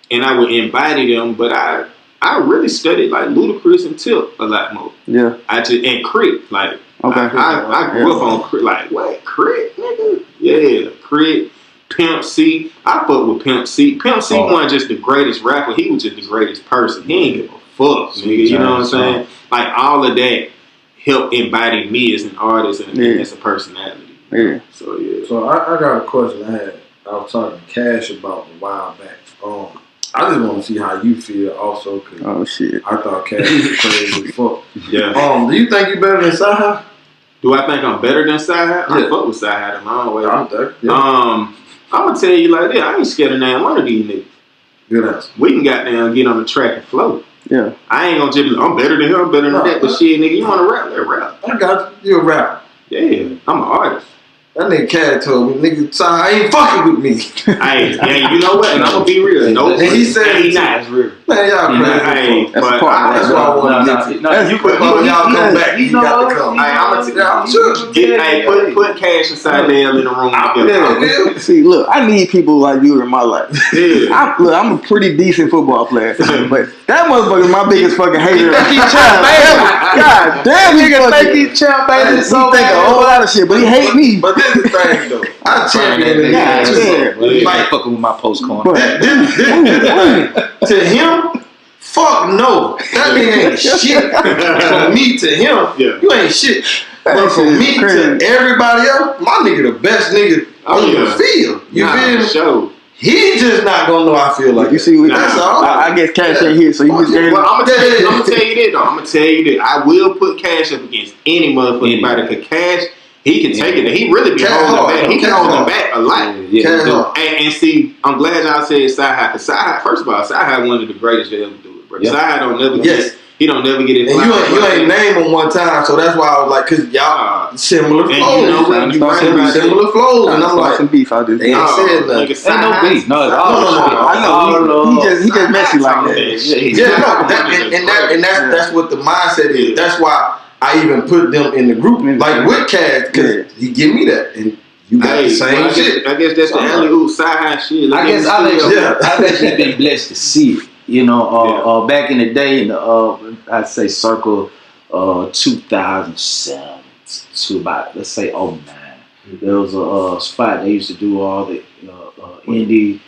and I would embody them, but I really studied like Ludacris and Tip a lot more. Yeah. And Crit, like I grew up on Crit, like what? Crit, nigga? Yeah, Crit. Pimp C. I fuck with Pimp C. Pimp C wasn't just the greatest rapper. He was just the greatest person. He ain't give a fuck, nigga. You know what I'm saying? Like, all of that helped embody me as an artist and as a personality. Yeah. So, yeah. So, I got a question I was talking to Cash about a while back. I just want to see how you feel also. Cause oh, shit. I thought Cash was crazy as fuck. Yeah. Do you think you better than Sci-Hi? Do I think I'm better than Sci-Hi? I fuck with Sci-Hi in my own way. I'm gonna tell you like that. I ain't scared of none of these niggas. Good answer. We can goddamn get on the track and flow. Yeah. I ain't gonna just be like, I'm better than him, I'm better than that. But shit, nigga, you wanna rap? Let rap. I got you. You're a rapper. Yeah. I'm an artist. That nigga Cat told me, nigga, son, I ain't fucking with me. Hey, yeah, you know what? And I'm gonna be real. No, and he said he not. Man, y'all crazy. That's what I want to get to. You put y'all come back. You got to come. I'm sure. Put Cash inside there in the room together. See, look, I need people like you in my life. Yeah. I'm a pretty decent football player, but that motherfucker is my biggest fucking hater. God damn, nigga think he's champ, baby. He think a whole lot of shit, but he hate me. But this is the thing, though. I champion it. Like fucking with my post corner. To him, fuck no. That nigga ain't shit. From me to him, you ain't shit. But from me to everybody else, my nigga the best nigga on the field. You feel me? He just not gonna know I feel like you see. That's all. I guess Cash ain't here, so you just. Well, I'm gonna tell you that though. I'm gonna tell you that I will put Cash up against any motherfucking body. Cause Cash, he can take it. He really be holding back. He can hold him back a lot. And see, I'm glad y'all said Sci-Hi. Cause Sci-Hi, first of all, Sci-Hi one of the greatest to ever do it, bro. Sci-Hi don't never get. He don't never get it. And you ain't name him one time, so that's why I was like, cause y'all similar flows. Similar flows, and I'm like, some beef out there. They ain't said nothing. Ain't no beef. No, I know. He just messy like that. And that's what the mindset is. That's why I even put them in the group, like with Cash, because he give me that, and you got the same shit. I guess that's the alley-oop Sci-Hi shit. I guess I've actually been blessed to see it. You know, back in the day, in the I'd say circle 2007 to about, let's say 09. There was a spot they used to do all the indie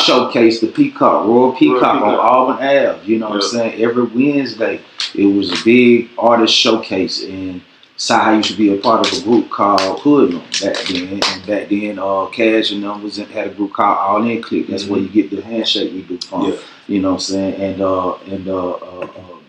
showcase, the Peacock, Royal Peacock on Auburn Ave. You know what I'm saying? Every Wednesday, it was a big artist showcase, and Sci-Hi used to be a part of a group called Hoodlum back then. And back then, Cash and them had a group called All In Click. That's where you get the handshake we do from. Yeah. You know what I'm saying? And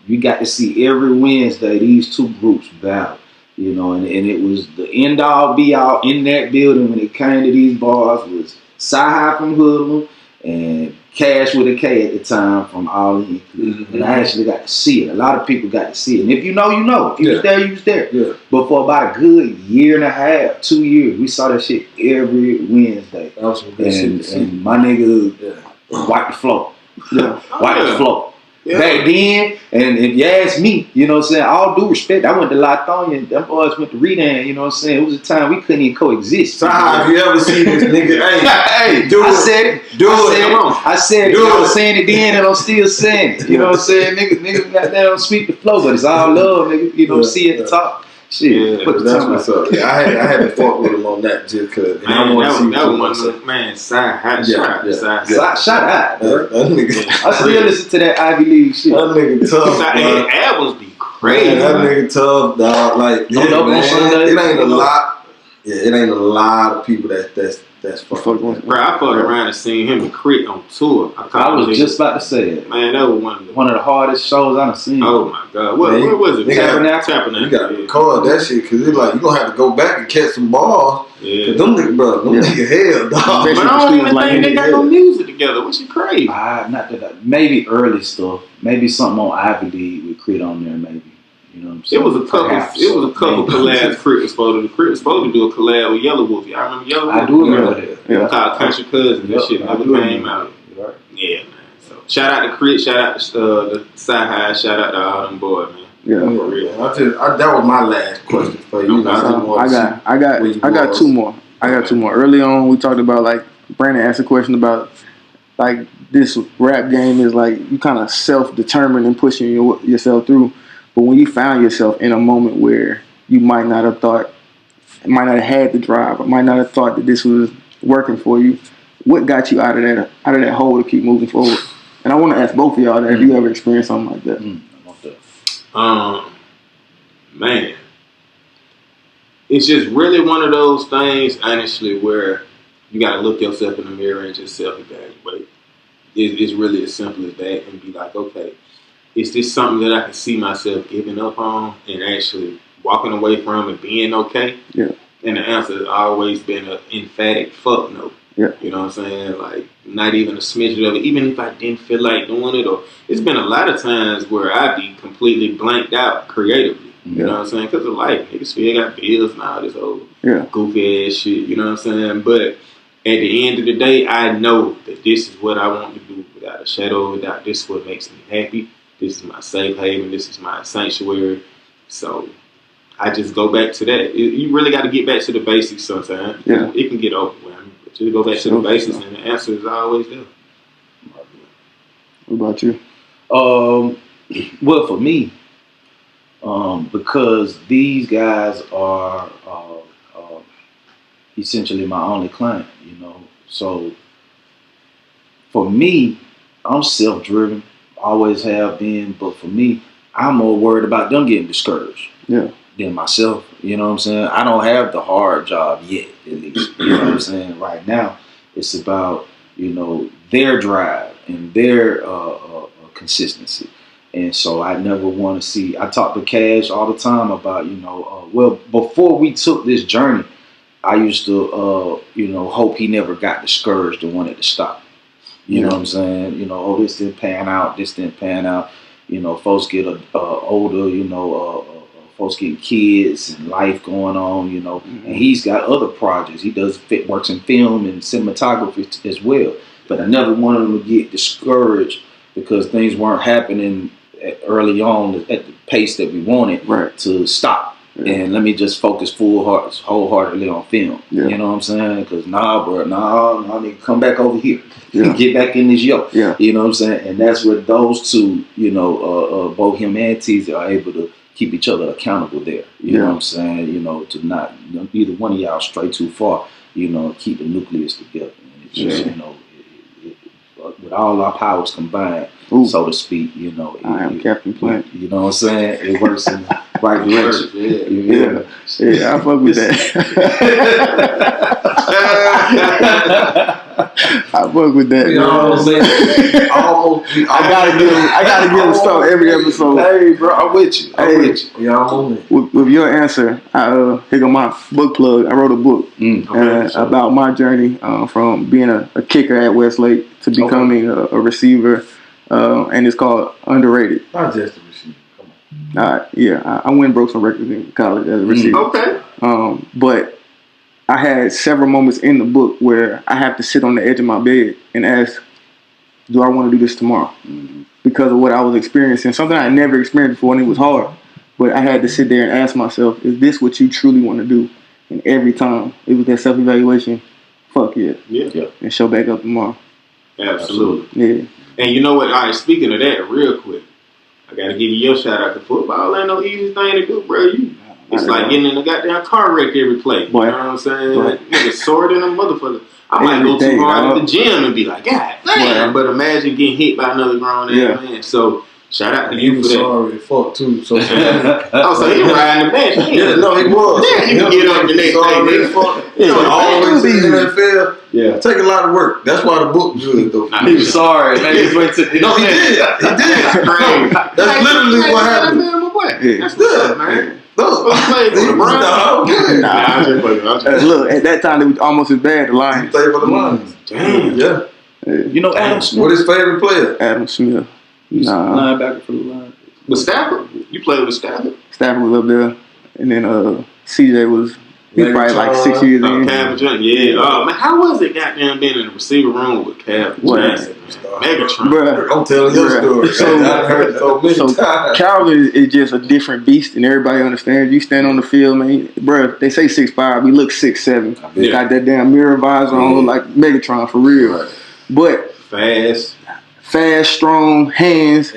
you got to see every Wednesday these two groups battle. You know, and it was the end all be all in that building when it came to these bars was Sci-Hi from Hoodlum and Cash with a K at the time from All In. And I actually got to see it. A lot of people got to see it. And if you know, you know. If you was there, you was there. Yeah. But for about a good year and a half, 2 years, we saw that shit every Wednesday. That was some good shit. And my nigga wiped the floor. Wiped the floor. Yeah. Back then, and if you ask me, you know what I'm saying, all due respect, I went to Lithonia, them boys went to Redan, you know what I'm saying, it was a time we couldn't even coexist. So have you ever seen this nigga? Hey, I said it, I was saying it then and I'm still saying it, you know what I'm saying, nigga got down on sweep the flow, but it's all love, nigga, you know, see at the top. Shit, that's what's up. Yeah, I had to fuck with him on that just because. I want to see that man. Sci-Hi, shout out, bro. I still listen to that Ivy League shit. That nigga tough. That albums be crazy. That nigga tough, dog. Like, it ain't a lot. Yeah, it ain't a lot of people that's fucking with. Bro, I fucked around and seen him and Crit on tour. I was just about to say it. Man, that was one of the hardest shows I've seen. Oh my god, what was it? Tabernacle. You gotta record that shit because it's like you gonna have to go back and catch some balls. Yeah, cause them niggas hell, dog. But I don't even think they got no music together. What you crazy? Not that. Maybe early stuff. Maybe something on Ivy League with Crit on there. Maybe. You know what I'm saying? It was a couple collabs. Crit was supposed to do a collab with Yellow Wolf. Y'all remember Yellow Wolf? I do remember that. Yeah. Called Country Cousin. That shit never came out. Right. Yeah, man. So shout out to Crit. Shout out to the Sci-Hi. Shout out to all them boys, man. Yeah. That was my last question for you. I got two more. Early on, we talked about like Brandon asked a question about like this rap game is like you kind of self-determined and pushing yourself through. But when you found yourself in a moment where you might not have had the drive, or might not have thought that this was working for you, what got you out of that hole to keep moving forward? And I want to ask both of y'all that if you ever experienced something like that. Man, it's just really one of those things, honestly, where you got to look yourself in the mirror and just self-evaluate. It's really as simple as that, and be like, okay, is this something that I can see myself giving up on and actually walking away from and being okay? Yeah. And the answer has always been an emphatic fuck no. Yeah. You know what I'm saying? Like, not even a smidgen of it. Even if I didn't feel like doing it, or it's been a lot of times where I'd be completely blanked out creatively. You know what I'm saying? Because of life. Niggas still got bills and all this old goofy ass shit. You know what I'm saying? But at the end of the day, I know that this is what I want to do without a shadow of a doubt. This is what makes me happy. This is my safe haven. This is my sanctuary. So I just go back to that. You really got to get back to the basics sometimes. Yeah. It can get overwhelming. But you go back to the basics and the answer is always there. What about you? Well, for me, because these guys are essentially my only client, you know. So for me, I'm self-driven, always have been. But for me, I'm more worried about them getting discouraged than myself. You know what I'm saying? I don't have the hard job yet, at least. You know what I'm saying? Right now, it's about, you know, their drive and their consistency. And so I never want to see. I talk to Cash all the time about, you know, well, before we took this journey, I used to, you know, hope he never got discouraged and wanted to stop. You know what I'm saying? You know, oh, this didn't pan out. This didn't pan out. You know, folks get older. You know, folks get kids and life going on. You know, and he's got other projects. He works in film and cinematography as well. But I never wanted him to get discouraged because things weren't happening early on at the pace that we wanted to stop. And let me just focus wholeheartedly on film. You know what I'm saying? Because I need to come back over here. Get back in this yoke. You know what I'm saying? And that's where those two, you know, both him and Teezy are able to keep each other accountable there. You know what I'm saying? You know, to not, you know, either one of y'all stray too far, you know, keep the nucleus together. And it's just, you know, with all our powers combined, so to speak, you know. I am Captain Plant. You know what I'm saying? It works in the right direction. Yeah, I fuck with that. I fuck with that. You know what I'm saying? I gotta give him stuff every episode. Hey, bro, I'm with you. I'm with you. Yeah, with your answer, here go my book plug. I wrote a book about my journey from being a kicker at Westlake to becoming a receiver, and it's called Underrated. Not just a receiver. Come on. I went and broke some records in college as a receiver. Okay. But I had several moments in the book where I have to sit on the edge of my bed and ask, do I want to do this tomorrow? Because of what I was experiencing, something I never experienced before, and it was hard. But I had to sit there and ask myself, is this what you truly want to do? And every time it was that self-evaluation, fuck yeah. And show back up tomorrow. Absolutely. Yeah. And you know what? All right, speaking of that, real quick, I got to give you your shout out to football. Ain't no easy thing to do, bro. It's like getting in a goddamn car wreck every play. You know what I'm saying? Nigga sore than a motherfucker. I might go too hard at the gym and be like, God damn. But imagine getting hit by another grown ass man. So shout out to you for that. Sorry, fuck too. So so he riding the bench. No, he was. Yeah, he can get up the next day. You know, always in the NFL. Yeah, take a lot of work. That's why the book good though. He was sorry, man. He went to. No, he did. That's literally what happened. That's good, man. Look, at that time it was almost as bad. The Lions. He played for the Lions. Damn. Yeah. You know Adam Smith. What his favorite player? Adam Smith. Linebacker for the Lions. With Stafford? You played with Stafford? Stafford was up there, and then CJ was. He was probably like 6 years in. Yeah. Man, how was it goddamn being in the receiver room with Calvin Johnson? Megatron. Bruh, I'm telling your story. I heard it so many times. Calvin is just a different beast, and everybody understands. You stand on the field, man. Bruh, they say 6'5", we look 6'7". Got that damn mirror visor on, like Megatron for real. Right. But fast, strong hands.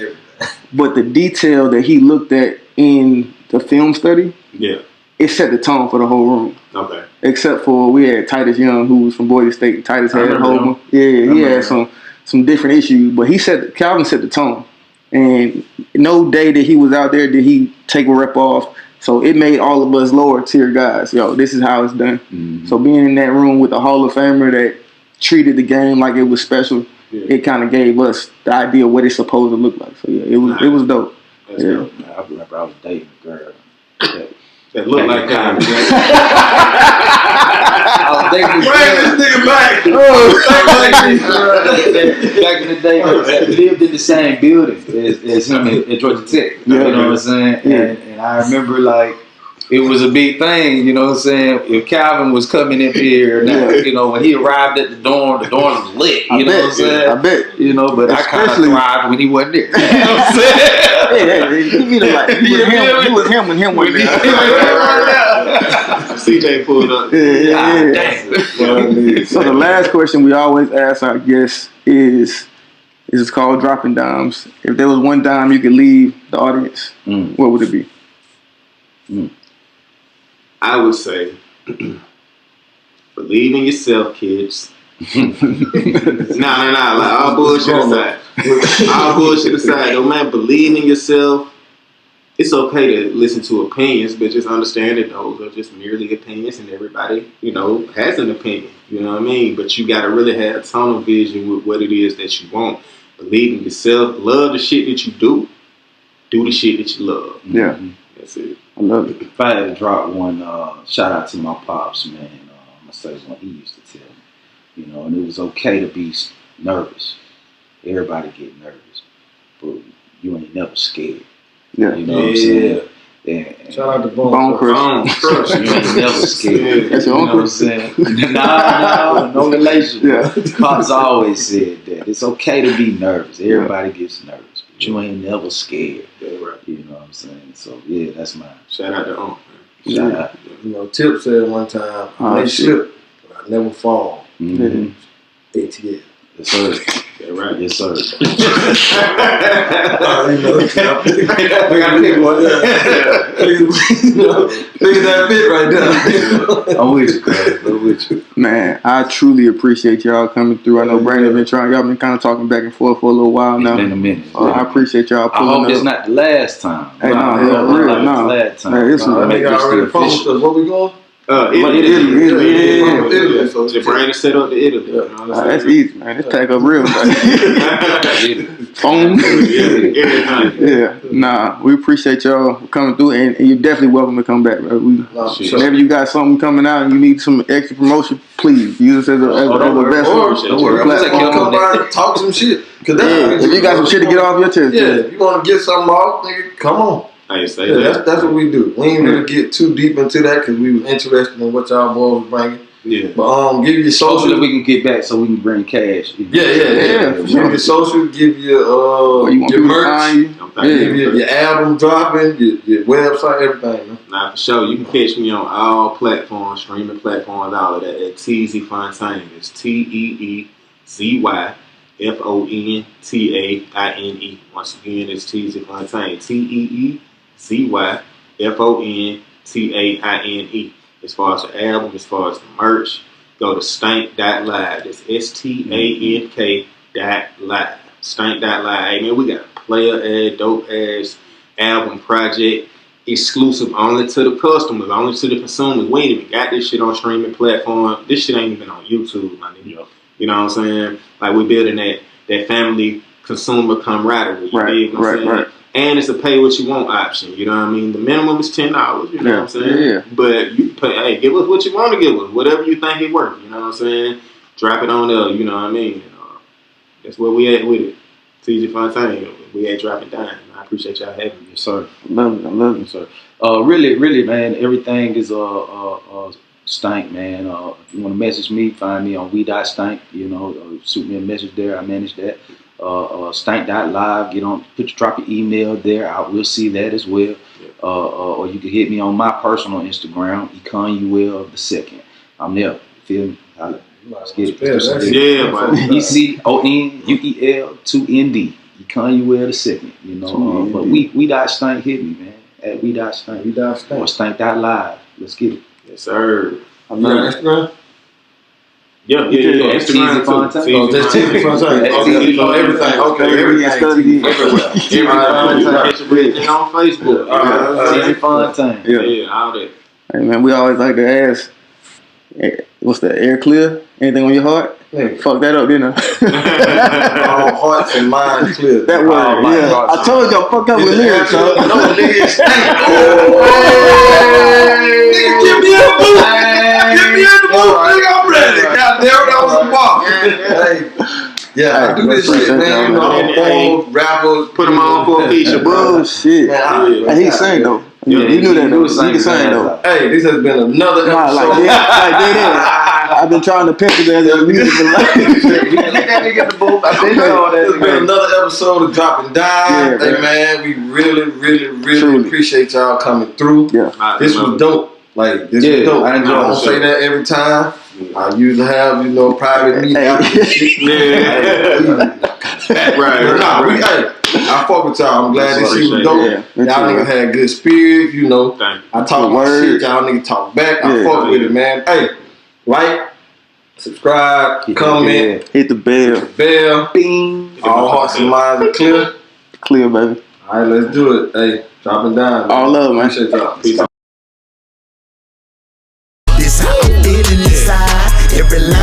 But the detail that he looked at in the film study, it set the tone for the whole room. Okay. Except for we had Titus Young, who was from Boise State. And Titus had home. He had some different issues, but Calvin set the tone. And no day that he was out there did he take a rep off. So it made all of us lower tier guys. Yo, this is how it's done. Mm-hmm. So being in that room with a Hall of Famer that treated the game like it was special, it kind of gave us the idea of what it's supposed to look like. So yeah, it was dope. Dope. I remember I was dating a girl. That look like that. Back in the day, we lived in the same building as him at Georgia Tech. You know what I'm saying? And I remember like it was a big thing. You know what I'm saying? If Calvin was coming in here, now, you know, when he arrived at the dorm was lit. You know what I'm saying? I bet. You know, but I kind of thrived when he wasn't there. You know what I'm saying? He was him when him wasn't there. CJ pulled up. So the last question we always ask our guests is called dropping dimes. If there was one dime you could leave the audience, what would it be? I would say, believe in yourself, kids. Nah. Like, all bullshit aside. All bullshit aside, though, man, believe in yourself. It's okay to listen to opinions, but just understand that those are just merely opinions, and everybody, you know, has an opinion. You know what I mean? But you got to really have tunnel vision with what it is that you want. Believe in yourself. Love the shit that you do. Do the shit that you love. Yeah. That's it. I love it. If I had to drop one, shout out to my pops, man. I'm gonna say what he used to tell me, you know, and it was okay to be nervous. Everybody get nervous, but you ain't never scared. Yeah. You know what I'm saying? And Shout out to Bone Crush. you ain't never scared. That's your You know what I'm saying? No relation. Yeah. Pops always said that it's okay to be nervous. Everybody gets nervous, but you ain't never scared. Yeah, right. You know what I'm saying? So yeah, that's mine. Shout out to Unc. Shout out. You know, Tip said one time, I may slip, but I never fall. Mm-hmm. ATL. Yes, sir. Yeah, right. Yes, sir. I got to pick one. Niggas that fit right there. I'm with you, man. I'm with you. Man, I truly appreciate y'all coming through. I know Brandon been trying. Y'all been kind of talking back and forth for a little while now. It's been a minute. I appreciate y'all I pulling hope up. it's not the last time. Hey, no, real, no. The last time. Man, it's Nigga already promised us. Where we going? Italy. So the brain set up to Italy. You know what I'm That's saying? easy, man. Let's take up real. Phone. Yeah. Nah, we appreciate y'all coming through, and you're definitely welcome to come back, bro. Whenever you got something coming out and you need some extra promotion, please use us as a vessel. Don't worry. Come by and talk some shit. If you got some shit to get off your chest, if you want to get something off, nigga, come on. I say that. That's what we do. We ain't really get too deep into that because we was interested in what y'all boys was bringing. Yeah. But give you social. Hopefully we can get back so we can bring cash. Yeah. Give you social, give you your merch, give you your album dropping, your website, everything. Man. Nah, for sure. You can catch me on all platforms, streaming platforms, all of that at Teezy Fontaine. It's TeezyFontaine. Once again, it's Teezy Fontaine. TeezyFontaine. As far as the album, as far as the merch, go to stank.live. It's STANK.live. Stank.live. Hey man, we got a player dope ass album project exclusive only to the customers, only to the consumers. We ain't even got this shit on streaming platform. This shit ain't even on YouTube, my nigga. You know what I'm saying? Like we building that family consumer camaraderie. Right. And it's a pay what you want option. You know what I mean? The minimum is $10. You know what I'm saying? Yeah. But you pay. Hey, give us what you want to give us. Whatever you think it worth. You know what I'm saying? Drop it on there. You know what I mean? That's where we at with it. Teezy Fontaine. We at dropping Dymes. I appreciate y'all having me. Yes, sir. I love it, sir. Really, man. Everything is Stank, man. If you want to message me, find me on we.stank. You know, shoot me a message there. I manage that. Stank.live. Drop your email there. I will see that as well. Or you can hit me on my personal Instagram, Econuel II. I'm there. Feel me? Let's get it. ECONUEL 2ND. Econuel II. You know, but we.stank hit me, man. At we.stank. Or Stank.live. Let's get it. Yes, sir. I'm on Instagram. Yeah. Instagram too. Teezy Fontaine. Everything. Everything. Everything on Facebook. Teezy Fontaine. Yeah, all that. Hey man, we always like to ask what's that? Air clear? Anything on your heart? Yeah. Fuck that up, didn't I? All hearts and minds clear. That word, yeah. God. I told y'all, fuck up with lyrics, No, huh? nigga, nigga, give me a boot. Give me a boot, nigga. I'm ready. Goddamn, that was the bar. Yeah, I do this shit, man. You know, rappers, Put them on for a feature, bro. Oh shit. Hey, he sang though. You knew that though. He can sing though. Hey, this has been another episode. Like that. I've been trying to pimp it as a music for life. It's been another episode of Dropping Dymes. Hey man, we really appreciate y'all coming through. Yeah. This was dope. Like this was dope. I don't say that every time. I usually have, private meetings. Right. I fuck with y'all. I'm glad this shit was dope. Y'all niggas had good spirits, I talk my shit, y'all niggas talk back. I fuck with it, man. Hey, like, subscribe, comment, hit the bell. Bing. All hearts and minds are clear. Clear, baby. All right, let's do it. Hey, Dropping Dymes. All love, man. Appreciate y'all. Peace. This how I'm feeling inside. Every line